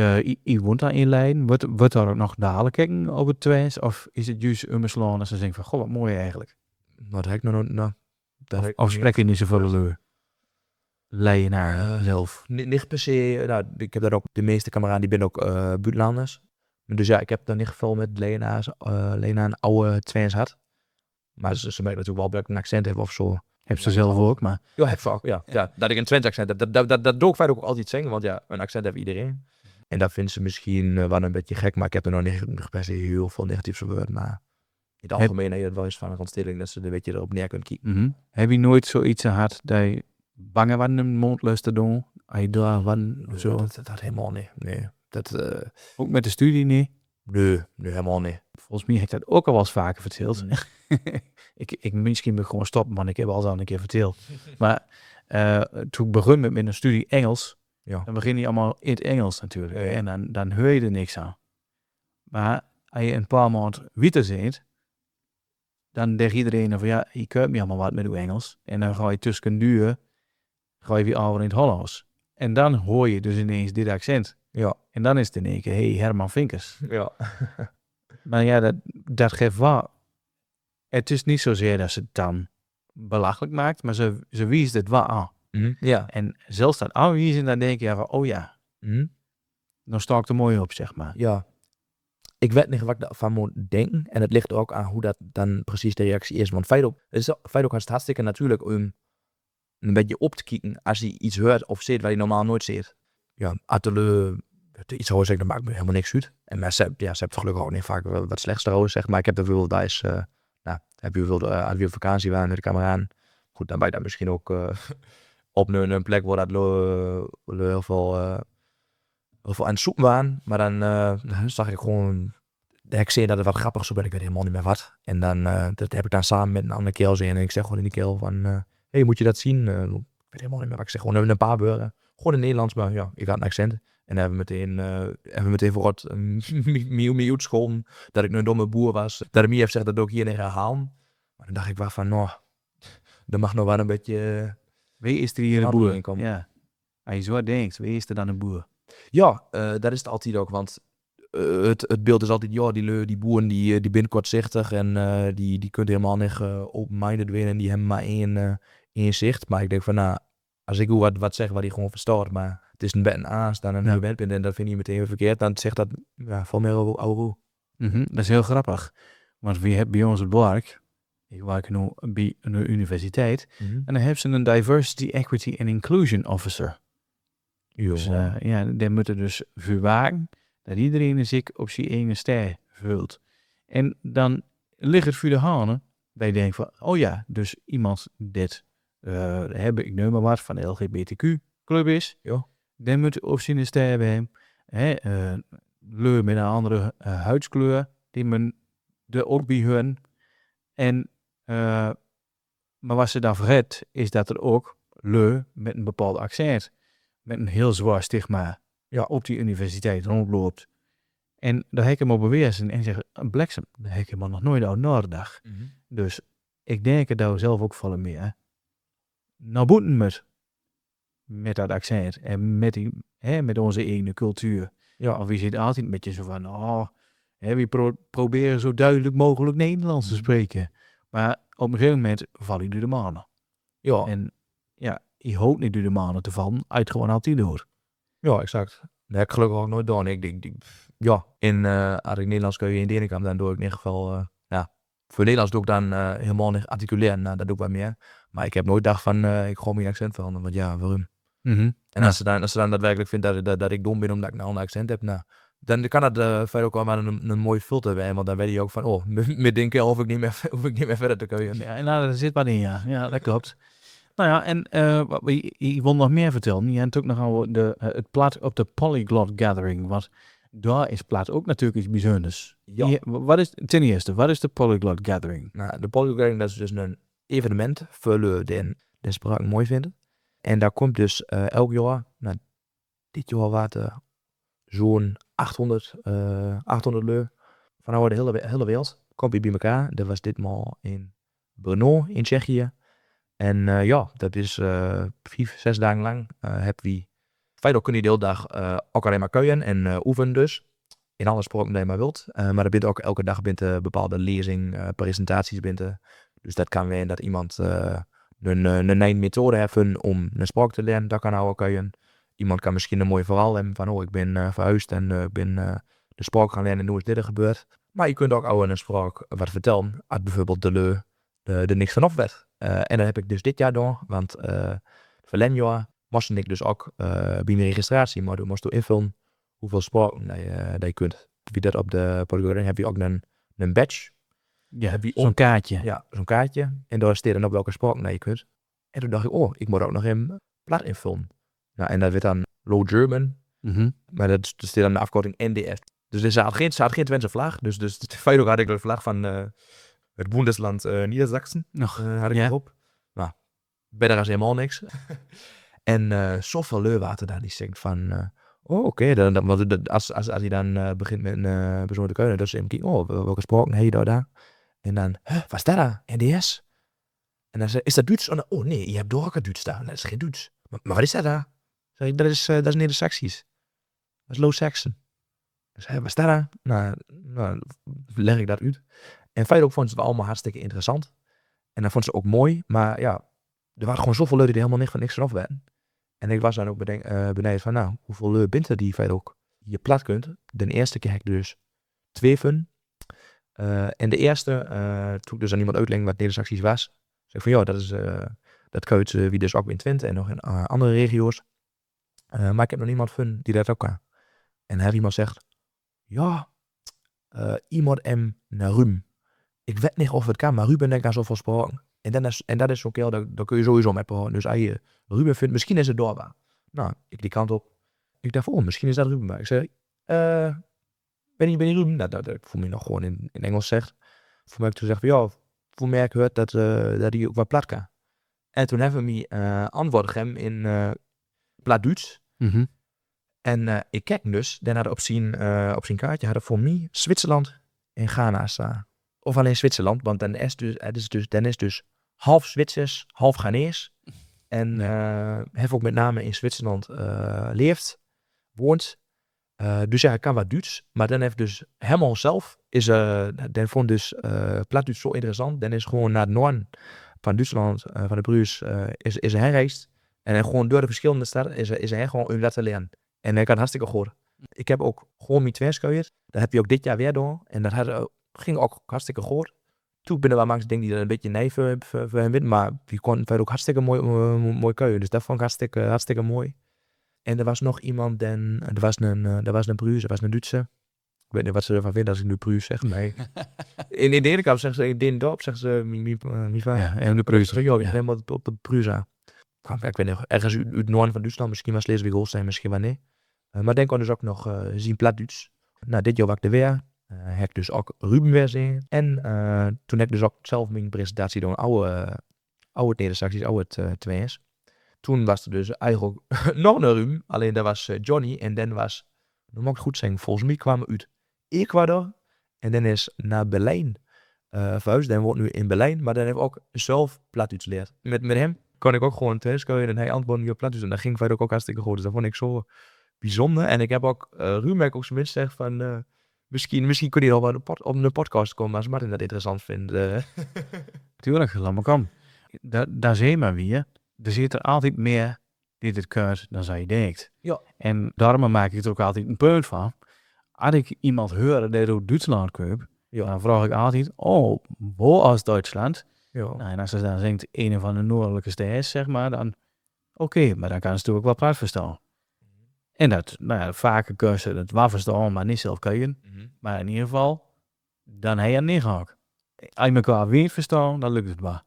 je woont daar in Leiden. Wordt er ook nog dadelijk kijken op het Twents? Of is het juist umeslaan als ze denken van, goh, wat mooi eigenlijk? Nou, dat heb ik nog Of spreek je niet zoveel leur? Leidenaar zelf? Niet per se, nou, ik heb daar ook, de meeste kameraden die ben ook buitenlanders. Dus ja, ik heb dan niet geval met Lena's een oude Twents had. Maar ze merken natuurlijk wel dat ik een accent heb of zo. Heb ze zelf ook, maar... Ja, heb vaak, ja. Dat ik een Twents accent heb, dat doe ik verder ook altijd zeggen, want ja, een accent heeft iedereen. En dat vinden ze misschien wel een beetje gek, maar ik heb er nog per se heel veel negatiefs over gehoord, maar in het algemeen heb je het wel eens van een randstelling dat ze een beetje erop neer kunnen kijken. Heb je nooit zoiets gehad dat je bang was een mondlus te doen? Als je daar van zo? Dat helemaal niet, nee. Ook met de studie niet? Nee, helemaal niet. Volgens mij heb ik dat ook al wel eens vaker verteld. ik misschien moet ik gewoon stoppen, want ik heb al een keer verteld. Maar toen ik begon met mijn studie Engels, dan begin je allemaal in het Engels natuurlijk. Ja. En dan hoor je er niks aan. Maar als je een paar maanden weiter zit, dan denkt iedereen van ja, je kunt me allemaal wat met uw Engels. En dan ga je tussen duur, ga je weer over in het Hollands. En dan hoor je dus ineens dit accent. Ja. En dan is het in één keer, hey, Herman Vinkers. Ja. Maar ja, dat geeft wel. Het is niet zozeer dat ze het dan belachelijk maakt, maar ze wijst het wel aan. Ja. En zelfs dat aanwijzen, dan denk je van, oh ja, dan sta ik er mooi op, zeg maar. Ja. Ik weet niet wat ik daarvan moet denken. En het ligt er ook aan hoe dat dan precies de reactie is. Want feit ook is het hartstikke natuurlijk om een beetje op te kijken als je iets hoort of ziet wat je normaal nooit ziet. Ja, atelier, iets hoor zeggen, dat maakt me helemaal niks uit. En ze hebben gelukkig ook niet vaak wat slechts erover zeg. Maar ik heb er veel daar is, heb je veel als we op vakantie waren met de kameraden. Goed, dan ben je daar misschien ook op een plek waar dat heel veel aan het zoeken waren. Maar dan zag ik gewoon, ik zie dat het wat grappig zo ben, ik weet helemaal niet meer wat. En dan, dat heb ik dan samen met een andere kerel zien. En ik zeg gewoon in die kerel van, hey, moet je dat zien? Ik weet helemaal niet meer wat ik zeg. Gewoon een paar beuren. Gewoon in Nederlands, maar ja, ik had een accent. En dan hebben we meteen voor het mij uitscholen dat ik een domme boer was. Dat hij mij heeft gezegd dat ik ook hier niet herhalen. Maar dan dacht ik wel van, nou, dat mag nog wel een beetje... Wie is er hier een boer? Komen. Ja. Als je zo denkt, wie is er dan een boer? Ja, dat is het altijd ook, want het beeld is altijd, ja, die boeren die binnen kortzichtig en die kunnen helemaal niet open-minded winnen en die hebben maar één zicht. Maar ik denk van, nou, als ik wat zeg wat hij gewoon verstaat, maar het is een bed en aas dan een bed bent en dat vind je meteen verkeerd, dan zegt dat, ja, veel meer over oude. Dat is heel grappig, want we hebben bij ons het werk, ik werk nu bij een universiteit, en dan hebben ze een Diversity, Equity and Inclusion Officer. Dus daar moeten dus voor wagen dat iedereen zich op zijn eigen ster vult. En dan ligt het voor de hanen, dat je denkt van, oh ja, dus iemand dit ik neem maar wat van de LGBTQ-club is, dan moet op zijn ster hebben, leur met een andere huidskleur, die men er ook bij hun. En, maar wat ze dan vergeet, is dat er ook leur met een bepaald accent, met een heel zwaar stigma, op die universiteit rondloopt. En daar heb ik hem op bewezen en zeg, bliksem, daar heb ik hem nog nooit aan nagedacht. Dus ik denk dat daar zelf ook vallen meer. Nou boeten met dat accent en met onze eigen cultuur. Ja, of wie zit altijd een beetje zo van, we proberen zo duidelijk mogelijk Nederlands te spreken. Maar op een gegeven moment vallen jullie de manen. Ja. En ja, je hoopt niet door de manen te vallen, uit gewoon altijd door. Ja, exact. Dat heb ik gelukkig ook nooit gedaan. Ik denk, als ik Nederlands kun je in Denekamp, dan doe ik in ieder geval, voor Nederlands doe ik dan helemaal niet articuleren, dat doe ik wat meer. Maar ik heb nooit gedacht van, ik ga mijn accent veranderen, want ja, waarom? En als ze dan daadwerkelijk vindt dat ik dom ben omdat ik een ander accent heb, nou, dan kan dat verder ook wel maar een mooi filter zijn, want dan weet je ook van, met denken hoef ik niet meer verder te kunnen. Ja, en daar zit wat in, ja. Ja, dat klopt. Nou ja, en je wil nog meer vertellen. Je hebt ook nog al het plat op de Polyglot Gathering. Want daar is plat ook natuurlijk iets bijzonders. Ja. Ten eerste, wat is de Polyglot Gathering? Nou, de Polyglot Gathering, dat is dus een evenement voor lui die de spraak mooi vinden. En daar komt dus elk jaar, nou, dit jaar waren er zo'n 800 lui van over de hele wereld. Komt bij elkaar. Dat was ditmaal in Brno in Tsjechië. En dat is 5-6 dagen lang heb we feitelijk kun je de hele dag ook alleen maar kuien en oefenen dus. In alle spraken die je maar wilt. Maar er bent ook elke dag bepaalde lezing, presentaties binnen. Dus dat kan weer dat iemand een methode hebben om een spraak te leren. Dat kan ook kuien. Iemand kan misschien een mooi verhaal hebben van ik ben verhuisd en ik ben de spraak gaan leren en nu is dit er gebeurd. Maar je kunt ook een spraak wat vertellen. Als bijvoorbeeld de niks vanaf werd. En dat heb ik dus dit jaar gedaan, want verleden jaar moest ik dus ook bij mijn registratie, maar moest je invullen hoeveel spraken dat je kunt. Wie dat op de Polyglot heb je ook een badge. Ja, zo'n kaartje. Ja, zo'n kaartje. En daar staat dan op welke spraken je kunt. En toen dacht ik, ik moet ook nog een plat invullen. Nou, en dat werd dan Low German. Maar dat staat dan de afkorting NDF. Dus er staat geen Twentse vlag. Dus feitelijk had ik de vlag van het Bundesland Niedersachsen. Had ik erop. Nou, beter als helemaal niks. En zoveel leurwater daar die zegt van... oké. Als hij dan begint met een persoon te kunnen, dan is hij welke spraken heb je daar? En dan, wat is dat daar? NDS? En dan zeg is dat Duits? Oh nee, je hebt door ook Duits staan. Dat is geen Duits. Maar wat is dat daar? Zeg ik, dat is Neder-Saxisch. Dat is Low Saxon. Dus wat is dat daar? Nou, leg ik dat uit. En feitelijk vond ze het allemaal hartstikke interessant. En dat vond ze ook mooi. Maar ja, er waren gewoon zoveel leuren die helemaal niks vanaf werden. En ik was dan ook beneden van, hoeveel leur bent er die feitelijk je plat kunt. De eerste keer heb ik dus 2 van. En de eerste, toen ik dus aan iemand uitlegde wat Neder-Saxisch was, zeg ik van, dat kun je wie dus ook in Twente en nog in andere regio's. Maar ik heb nog niemand van die dat ook kan. En hij iemand zegt, iemand naar Ruben. Ik weet niet of het kan, maar Ruben denk aan zoveel spraken. En dat is zo'n keer, daar kun je sowieso mee praten. Dus als je Ruben vindt, misschien is het doorbaar. Nou, ik die kant op. Ik dacht, misschien is dat Ruben. Maar ik zei, ben je Ruben? Nou, dat voel me nog gewoon in Engels zegt. Voor mij toen zeg van, voor mij heb ik gehoord dat hij ook wat plat kan. En toen hebben we me antwoord gegeven in plat Duits. En ik kijk dus, dan had op zijn kaartje hadden voor mij Zwitserland en Ghana staan. Of alleen Zwitserland, want dan is dus half Zwitsers, half Ghanees. En heeft ook met name in Zwitserland leeft, woont. Dus ja, hij kan wat Duits. Maar dan heeft dus helemaal zelf, dan vond dus plat Duits zo interessant. Dan is gewoon naar het noorden van Duitsland, van de Bruges, is hij gereisd. En hij gewoon door de verschillende steden is hij gewoon om dat te leren. En hij kan hartstikke goed. Ik heb ook gewoon mijn tweeskuier. Dat heb je ook dit jaar weer door. En dat ging ook hartstikke goed. Toen binnen waar mensen denken die dat een beetje nee voor hem wint. Maar die kon verder ook hartstikke mooi kuier. Dus dat vond ik hartstikke mooi. En er was nog iemand, er was een Bruus, er was een Duitse. Ik weet niet wat ze ervan vinden als ik nu Bruus zeg. Nee. in de ene kant zeggen ze, in dit dorp zeggen ze, mi vader. Ja, en de Bruus. Helemaal op de Bruus aan. Ik weet niet, ergens uit het noorden van Duitsland, misschien was Schleswig-Holstein, misschien wel nee. Maar denk dus ook nog zien plat Duits. Nou, dit jaar was ik er weer. Heb ik dus ook Ruben weer zien. En toen heb ik dus ook zelf mijn presentatie door oude Neder-Saxisch, oude tweeërs. Toen was er dus eigenlijk nog een Ruben. Alleen dat was Johnny. En dan was, dan moet ik goed zeggen, volgens mij kwamen we uit Ecuador. En dan is naar Berlijn verhuisd. Dan woont nu in Berlijn. Maar dan heb ik ook zelf plat Duits geleerd. Met hem kon ik ook gewoon thuiskomen en hij antwoordde niet op plat Duits. En dat ging verder ook hartstikke goed. Dus dat vond ik zo bijzonder. En ik heb ook Ruben ook zo minst gezegd van... Misschien kun je al op een podcast komen als Martin dat interessant vindt. Tuurlijk, laat maar komen. Daar zie je maar weer. Er zit er altijd meer die het kunt dan je denkt. Ja. En daarom maak ik er ook altijd een punt van. Als ik iemand hoor dat uit Duitsland koopt, dan vraag ik altijd, waar als Duitsland? Ja. Nou, en als ze dan zingt een van de noordelijke steden, zeg maar, dan oké, maar dan kan ze natuurlijk wel praat verstaan. En dat, vaker kun je het wel verstaan, maar niet zelf kunnen. Maar in ieder geval, dan heb je het niet gehakt. Als je elkaar weet verstaan, dan lukt het wel.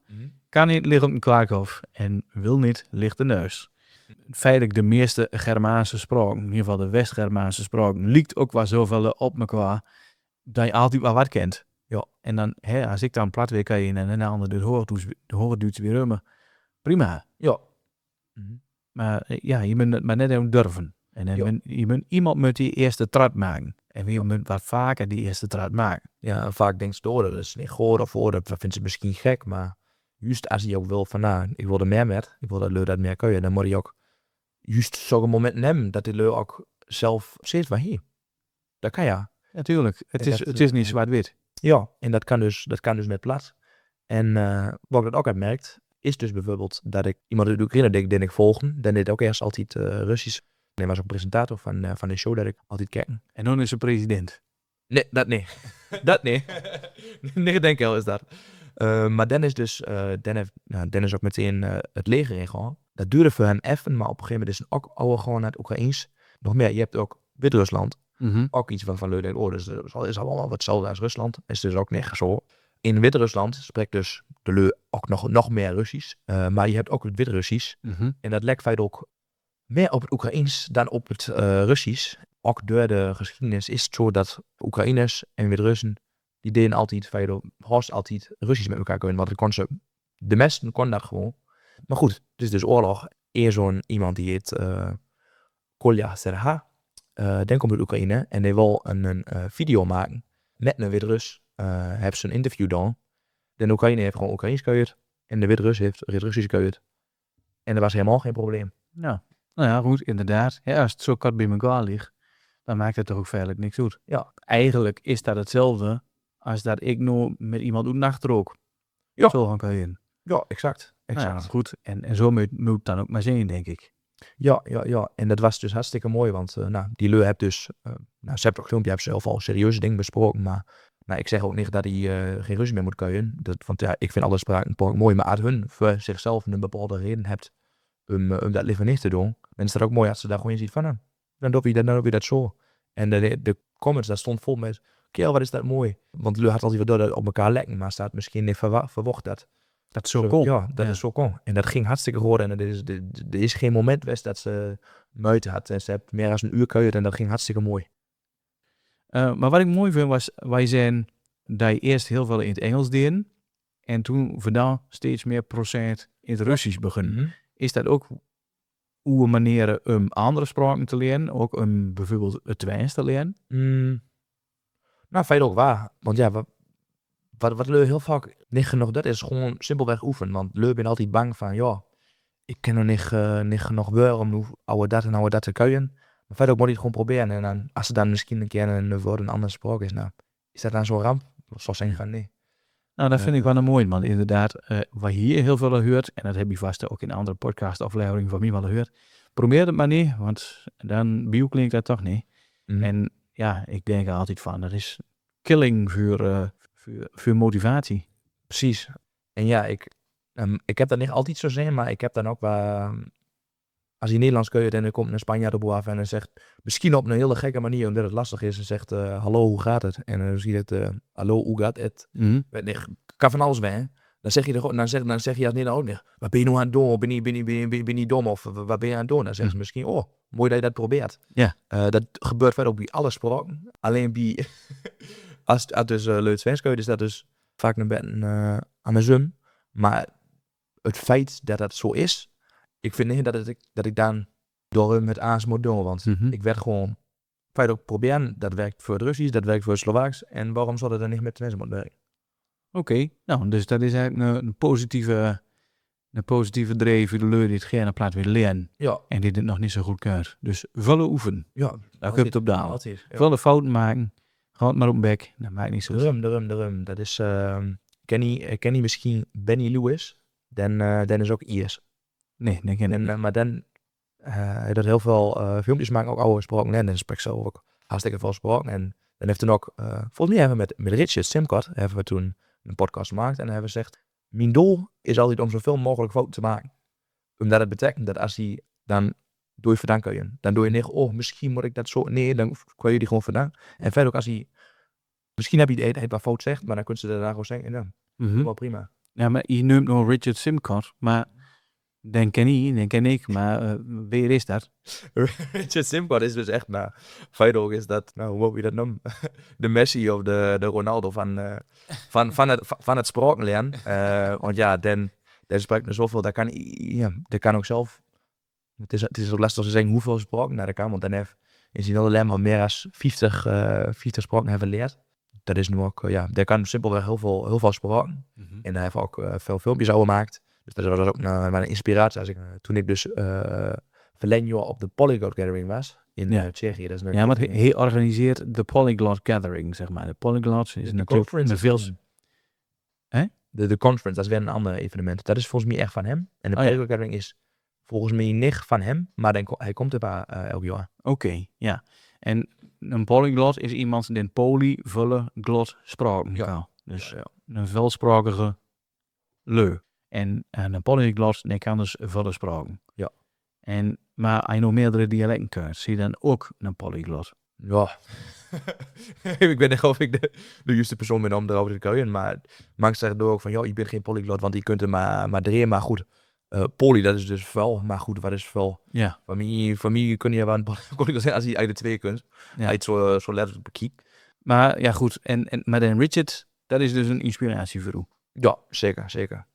Kan niet, ligt op een kwaakhof. En wil niet, ligt de neus. Feitelijk de meeste Germaanse spraken, in ieder geval de West-Germaanse spraken, lijkt ook wel zoveel op elkaar, dat je altijd wel wat kent. Ja. En dan, als ik dan plat weer kan je en een ander de Hoogduits weer rummen. Prima. Ja. Maar ja, je moet het maar net even durven. En dan iemand moet die eerste trap maken. En wie moet wat vaker die eerste trap maken. Ja, en vaak denkt ze door, dat is niet goed of voor, dat vindt ze misschien gek, maar juist als je ook wil van, nou, ik wil er meer met, ik wil dat leur dat meer kun je, dan moet je ook juist zo'n moment nemen, dat die leur ook zelf zegt van, hier, dat kan ja. Natuurlijk, het is niet zwart-wit. Ja, en dat kan dus met plat. En wat ik dat ook heb merkt, is dus bijvoorbeeld dat ik iemand uit Oekraïne die ik volgen, dan deed ook eerst altijd Russisch. Hij was ook presentator van de show dat ik altijd kijk. En dan is ze president. Nee, dat niet. Dat niet. Nee, denk ik wel is dat. Maar dan is dus, dan is ook meteen het leger ingegaan. Dat duurde voor hem even, maar op een gegeven moment is het ook ouder gewoon naar het Oekraïens. Nog meer, je hebt ook Wit-Rusland. Ook iets van Leur denkt, dus het is allemaal hetzelfde als Rusland. Is dus ook niet zo. In Wit-Rusland spreekt dus de Leur ook nog meer Russisch. Maar je hebt ook het Wit-Russisch. En dat lijkt feit ook meer op het Oekraïens dan op het Russisch. Ook door de geschiedenis is het zo dat Oekraïners en Wit-Russen, die deden altijd, altijd Russisch met elkaar kunnen. Want de meesten konden dat gewoon. Maar goed, het is dus oorlog. Eerst zo'n iemand die heet Kolja Serha. Den komt uit Oekraïne en die wil een video maken met een Wit-Rus. Hebben ze een interview gedaan. De Oekraïne heeft gewoon Oekraïens gehoord en de Wit-Rus heeft Wit-Russisch gehoord. En er was helemaal geen probleem. Nou ja, goed, inderdaad. Ja, als het zo kort bij elkaar ligt, dan maakt het toch ook feitelijk niks uit. Ja, eigenlijk is dat hetzelfde als dat ik nu met iemand uit nachtrook. Ja. Zo gaan kunnen. Ja, exact. Nou ja, goed. En zo moet het dan ook maar zijn, denk ik. Ja. En dat was dus hartstikke mooi, want die Leur heeft dus, ze hebben ook filmpje, hebben zelf al serieuze dingen besproken, maar ik zeg ook niet dat hij geen ruzie meer moet kunnen. Want ja, ik vind alle spraken mooi, maar als hun voor zichzelf een bepaalde reden hebt om dat liever niet te doen, dan is dat ook mooi als ze daar gewoon ziet van, dan doe je dat zo. En de comments, daar stond vol met, kerel, wat is dat mooi. Want Leur had altijd wel door dat op elkaar lekken, maar staat misschien niet verwacht dat. Dat is zo cool. Ja, dat is zo cool. En dat ging hartstikke goed. En er is geen moment geweest dat ze muiten had. En ze heeft meer dan een uur gehuurd en dat ging hartstikke mooi. Maar wat ik mooi vind was, wij zijn dat je eerst heel veel in het Engels deed. En toen vandaan steeds meer procent in het Russisch begonnen. Is dat ook hoe manieren om andere spraken te leren? Ook om bijvoorbeeld het Twijns te leren? Nou, feit ook waar. Want ja, wat Leur heel vaak niet genoeg dat is gewoon simpelweg oefenen. Want Leur ben altijd bang van, ja, ik ken nog niet genoeg woorden om hoe oude dat te kunnen. Maar feit ook moet je het gewoon proberen. En dan, als ze dan misschien een keer een woord een andere spraak is, nou, is dat dan zo'n ramp? Zoals zeggen gaan, nee. Nou, dat vind ik wel een mooi, want inderdaad, wat je hier heel veel hoort, en dat heb je vast ook in andere podcastafleveringen van mij wel gehoord, probeer het maar niet, want dan klinkt dat toch niet. En ja, ik denk er altijd van, dat is killing voor motivatie. Precies. En ja, ik heb dat niet altijd zo zin, maar ik heb dan ook wel, als je Nederlands kun je en dan komt een Spanjaard op af en dan zegt, misschien op een hele gekke manier, omdat het lastig is, en zegt, hallo, hoe gaat het? En dan zie je het, hallo, hoe gaat het? Kan van alles zijn. Dan zeg je er gewoon, dan zeg je als Nederlander ook niet, wat ben je nou aan het doen? Ben je dom? Of wat ben je aan het doen? Dan zeggen ze misschien, oh, mooi dat je dat probeert. Ja. Dat gebeurt verder ook bij alle spraken. Alleen bij, als dus Leuts-Wens kun je, dus dat is vaak een beetje andersom. Maar het feit dat dat zo is, ik vind niet dat ik dan door hem het aans moet doen. Want ik werd gewoon feit ook proberen. Dat werkt voor het Russisch, dat werkt voor het Slovaaks. En waarom zou dat dan niet met Twents moeten werken? Oké, nou, dus dat is eigenlijk een positieve dreef voor de Leur die het gerne plaats wil leren. Ja. En die dit nog niet zo goed kent. Dus volle oefen. Ja. Daar kun je het op dalen. Ja. Volle fouten maken. Ga het maar op bek. Dat maakt niet zo. De rum. Dat is, ken je misschien Benny Lewis? Dan is ook Iers. Nee, dat ken ik niet. Maar dan dat heel veel filmpjes maken, ook oude spraken. En dan spreekt ze ook hartstikke veel spraken. En dan heeft toen ook, volgens mij hebben we met Richard Simcott, hebben we toen een podcast gemaakt. En dan hebben we gezegd, mijn doel is altijd om zoveel mogelijk fouten te maken. Omdat het betekent dat als hij dan doe je verdanken. Dan doe je niet, oh, misschien moet ik dat zo. Nee, dan kun je die gewoon verdanken. En verder ook als hij, misschien heb je het wat fout zegt, maar dan kun je daarna gewoon zeggen, en dan, wel prima. Ja, maar je noemt nog Richard Simcoe, maar den ken ik, maar wie is dat? Richard Simcoe is dus echt, feit ook is dat, hoe moet je dat noemen? De Messi of de Ronaldo van het spraken leren. Want ja, dan spreekt er zoveel, dat kan ook zelf. Het is ook lastig te zeggen hoeveel spraken naar de kan, want dan is hij alleen maar meer dan 50 spraken hebben geleerd. Dat is nu ook, daar kan simpelweg heel veel spraken. En hij heeft ook veel filmpjes over gemaakt. Dus dat was ook mijn inspiratie als toen ik dus verleden jaar op de Polyglot Gathering was in Tsjechië. Dat is Ja, maar hij organiseert de Polyglot Gathering, zeg maar. De Polyglot is natuurlijk conference een veel... De conference, dat is weer een ander evenement. Dat is volgens mij echt van hem. En de Polyglot Gathering is volgens mij niet van hem, maar hij komt er bij elk jaar. Oké, ja. En een polyglot is iemand die een poly, volle, glot spraken kan. Dus een veelsprakige leu. En een polyglot, die kan dus volle spraken. Ja. Maar als je nog meerdere dialecten kunt, zie je dan ook een polyglot. Ja. Ik ben niet of ik de juiste persoon ben om erover te kunnen, maar Max zegt door ook van, je bent geen polyglot, want die kunt er maar drieën, maar goed. Poly, dat is dus wel, maar goed, wat is wel? Ja. Voor mij kun je wel een polyglot zijn als je uit de twee kunt. Ja. Hij het zo letterlijk bekijkt. Maar ja, goed. Maar dan Richard, dat is dus een inspiratie voor u. Ja, zeker.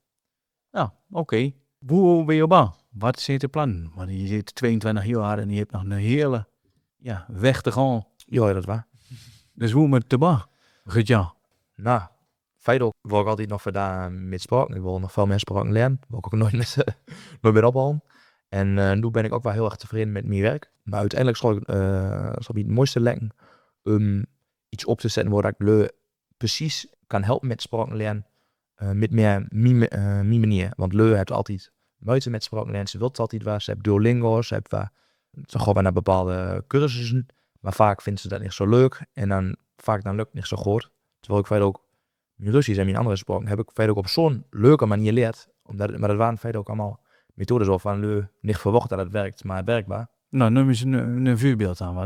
Nou, oké. Hoe ben je op? Wat zit de plan? Want je zit 22 jaar en je hebt nog een hele weg te gaan. Ja, dat waar. Dus hoe met de baan? Goed, ja. Nou, feit ook, wil ik altijd nog vandaan met spraken. Ik wil nog veel meer spraken leren. Wil ik ook nooit meer ophalen. En nu ben ik ook wel heel erg tevreden met mijn werk. Maar uiteindelijk zal ik het mooiste lijken om iets op te zetten waar ik precies kan helpen met spraken leren. Met meer mijn manier. Want Leu heeft altijd moeite met spraken leren. Ze wil het altijd wel. Ze heeft Duolingo. Ze gaan we naar bepaalde cursussen. Maar vaak vinden ze dat niet zo leuk. En dan lukt het niet zo goed. Terwijl ik verder ook mijn Russisch en mijn andere spraken heb ik verder ook op zo'n leuke manier geleerd. Maar dat waren verder ook allemaal methodes waarvan Leu niet verwacht dat het werkt, maar het werkbaar. Nou, noem eens een voorbeeld aan.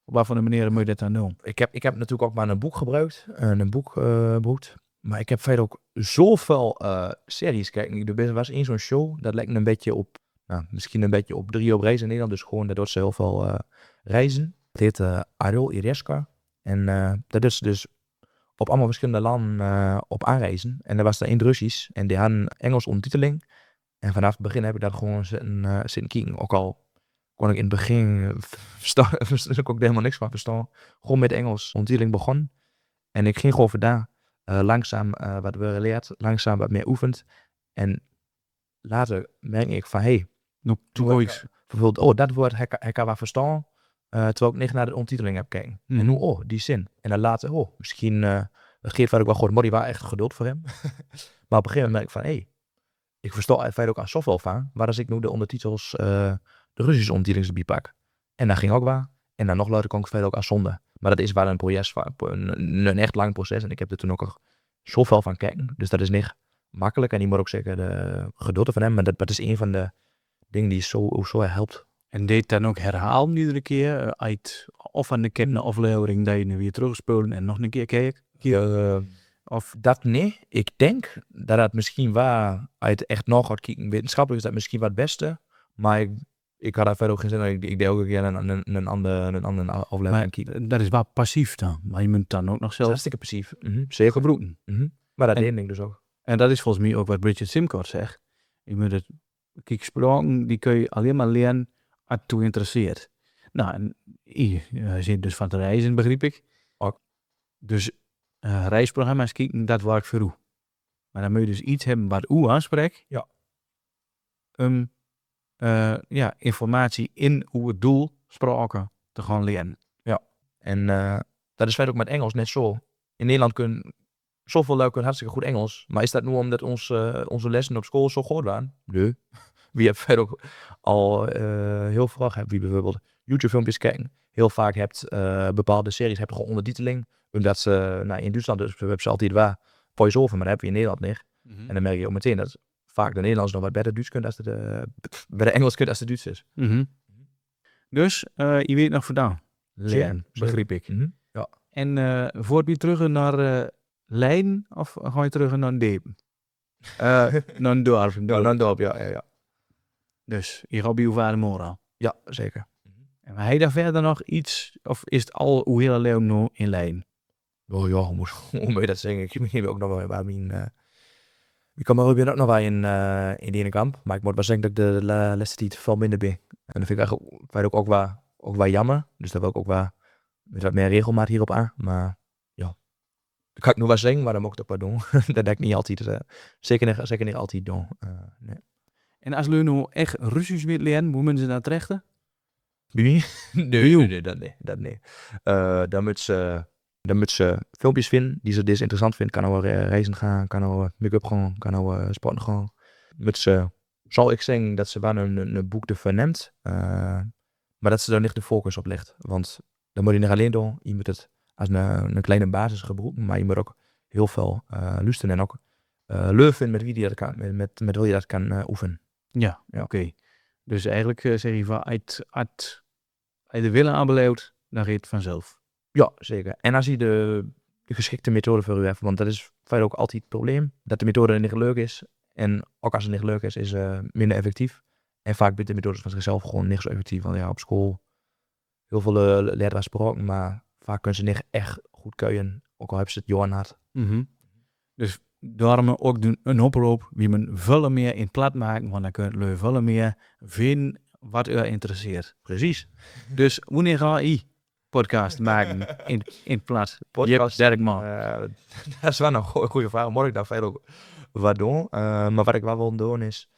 Op wat voor een manier moet je dat dan doen? Ik heb natuurlijk ook maar een boek gebruikt. Een boek. Maar ik heb verder ook zoveel series kijken. Er was één zo'n show, dat lijkt een beetje op, misschien een beetje op 3 op reizen in Nederland. Dus gewoon, dat doet ze heel veel reizen. Het heet Arul Ireska. En dat is dus op allemaal verschillende landen op aanreizen. En er was er één Russisch en die hadden Engels ondertiteling. En vanaf het begin heb ik dat gewoon zitten kijken. Ook al kon ik in het begin verstond ik ook helemaal niks van verstaan. Gewoon met Engels ondertiteling begonnen. En ik ging gewoon vandaar langzaam wat we geleerd, langzaam wat meer oefend. En later merk ik van, bijvoorbeeld, dat woord ik kan wel verstaan. Terwijl ik niet naar de ondertiteling heb gekeken. En nu, die zin. En dan later, misschien, dat geeft ook wel goed, maar die was echt geduld voor hem. Maar op een gegeven moment merk ik van, ik versta het ook aan zoveel van, waar als ik nu de ondertitels, de Russische ondertitelings erbij pak. En dat ging ook waar. En dan nog later kon ik verder ook aan zonde. Maar dat is wel een proces, een echt lang proces. En ik heb er toen ook al zoveel van kijken. Dus dat is niet makkelijk. En die moet ook zeker de geduld van hem. Maar dat is een van de dingen die zo helpt. En deed dan ook herhalen iedere keer uit of aan de kinderaflevering dat je nu weer terugspoelen en nog een keer kijken? Of dat nee. Ik denk dat het misschien waar uit echt nog gaat kijken. Wetenschappelijk is dat misschien wat het beste. Maar ik had daar verder ook geen zin in. Ik deed ook een keer een andere aflevering kijken. Dat is wel passief dan. Maar je moet dan ook nog zelf... Hartstikke passief. Zeker gebroeden. Maar dat deed ik dus ook. En dat is volgens mij ook wat Richard Simcoe zegt. Je moet het... Kijk, spraken, die kun je alleen maar leren als het toe interesseert. Nou, en je zit dus van te reizen, begreep ik. Ook. Dus reisprogramma's kijken, dat werkt voor u. Maar dan moet je dus iets hebben wat u aanspreekt. Ja. Informatie in hoe het doel spraken te gaan leren. Ja. En dat is verder ook met Engels net zo. In Nederland kunnen zoveel lui kunnen hartstikke goed Engels. Maar is dat nu omdat onze lessen op school zo goed waren? Nee. Wie hebt verder ook al heel vaak hebt wie bijvoorbeeld YouTube filmpjes kijken. Heel vaak hebt bepaalde series hebben gewoon ondertiteling. Omdat ze in Duitsland dus hebben ze altijd waar voice-over, maar dat heb je in Nederland niet. En dan merk je ook meteen dat vaak de Nederlands nog wat beter Duits kunt als bij de Engels kunt als de Duits is. Dus je weet nog vandaan. Leren, begreep ik. Ja. En voort je terug naar Leiden of ga je terug naar Diepen? Een dorp. Ja, dan dorp, ja. Dus hier op uw vader Mora. Ja, zeker. En maar hij daar verder nog iets, of is het al hoe hele leeuw nu in lijn? Oh ja, hoe moet je dat zeggen? Ik heb ook nog wel bij mijn... ik kan maar weer ook nog wel in die kamp. Maar ik moet wel zeggen dat ik de laatste tijd veel minder ben. En dat vind ik eigenlijk ook wel jammer. Dus daar wil ik ook wel met wat meer regelmaat hierop aan. Maar ja, dat kan ik nog wel zeggen, maar dan moet ik het ook wel doen. Dat denk ik niet altijd. Zeker niet altijd doen. Nee. En als jullie nu echt Russisch willen leren, hoe moeten ze daar terechten? Wie? Nee, dat nee. Dan moet ze filmpjes vinden die ze interessant vindt. Kan nou reizen gaan, kan nou make-up gaan, kan nou sporten gaan. Moet ze, zal ik zeggen dat ze wel een boek ervan neemt, maar dat ze daar niet de focus op legt. Want dan moet je niet alleen doen. Je moet het als een kleine basis gebruiken, maar je moet ook heel veel luisteren en ook leuk vinden met wie je dat kan, met wie je dat kan oefenen. Ja. Oké. Dus eigenlijk zeg je van, als je de willen aanbeleeuwt, dan gaat het vanzelf. Ja, zeker. En als je de geschikte methode voor u hebt, want dat is vaak ook altijd het probleem, dat de methode niet leuk is. En ook als het niet leuk is minder effectief. En vaak zijn de methodes van zichzelf gewoon niet zo effectief. Want ja, op school heel veel leerden gesproken, maar vaak kunnen ze niet echt goed keuien, ook al hebben ze het Johan had. Dus daarom ook een oproep, wie men veel meer in het plat maken, want dan kun je veel meer vinden wat u interesseert. Precies. Dus wanneer ga je podcast maken in het plat? Podcast, Dirk man. Dat is wel een goede vraag. Moet ik daar veel ook wat doen? Maar wat ik wel wil doen is,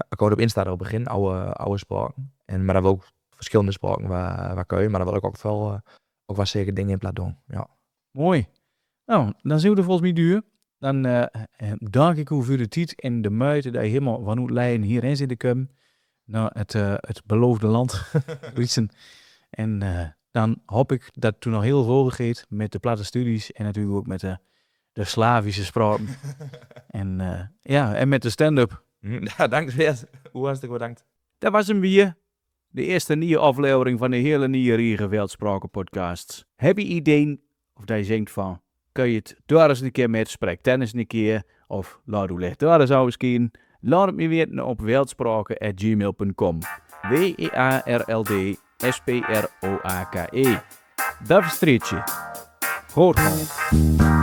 ik had op Insta erop begin, oude spraken. Maar dan wil ik verschillende spraken waar kun je, maar dan wil ik ook wel zeker dingen in plaats doen. Ja. Mooi. Nou, dan zien we er volgens mij duur. Dan dank ik u voor de tijd en de moeite dat je helemaal van hoe Leiden hierin zit te komen. Nou, het beloofde land. En dan hoop ik dat het toen nog heel veel gaat met de platte studies en natuurlijk ook met de Slavische spraken. en met de stand-up. Ja, dank weer. Hoe hartstikke bedankt. Dat was hem weer. De eerste nieuwe aflevering van de hele nieuwe Riegeveldspraken podcast. Heb je ideeën of dat je denkt van, kun je het daar eens een keer met, spreek tennis een keer, of laat hoe ligt daar eens eens kijken. Laat het me weten op weltspraken@gmail.com. WEARLDSPROAKE. Dat verstriet je. Goed gewoon.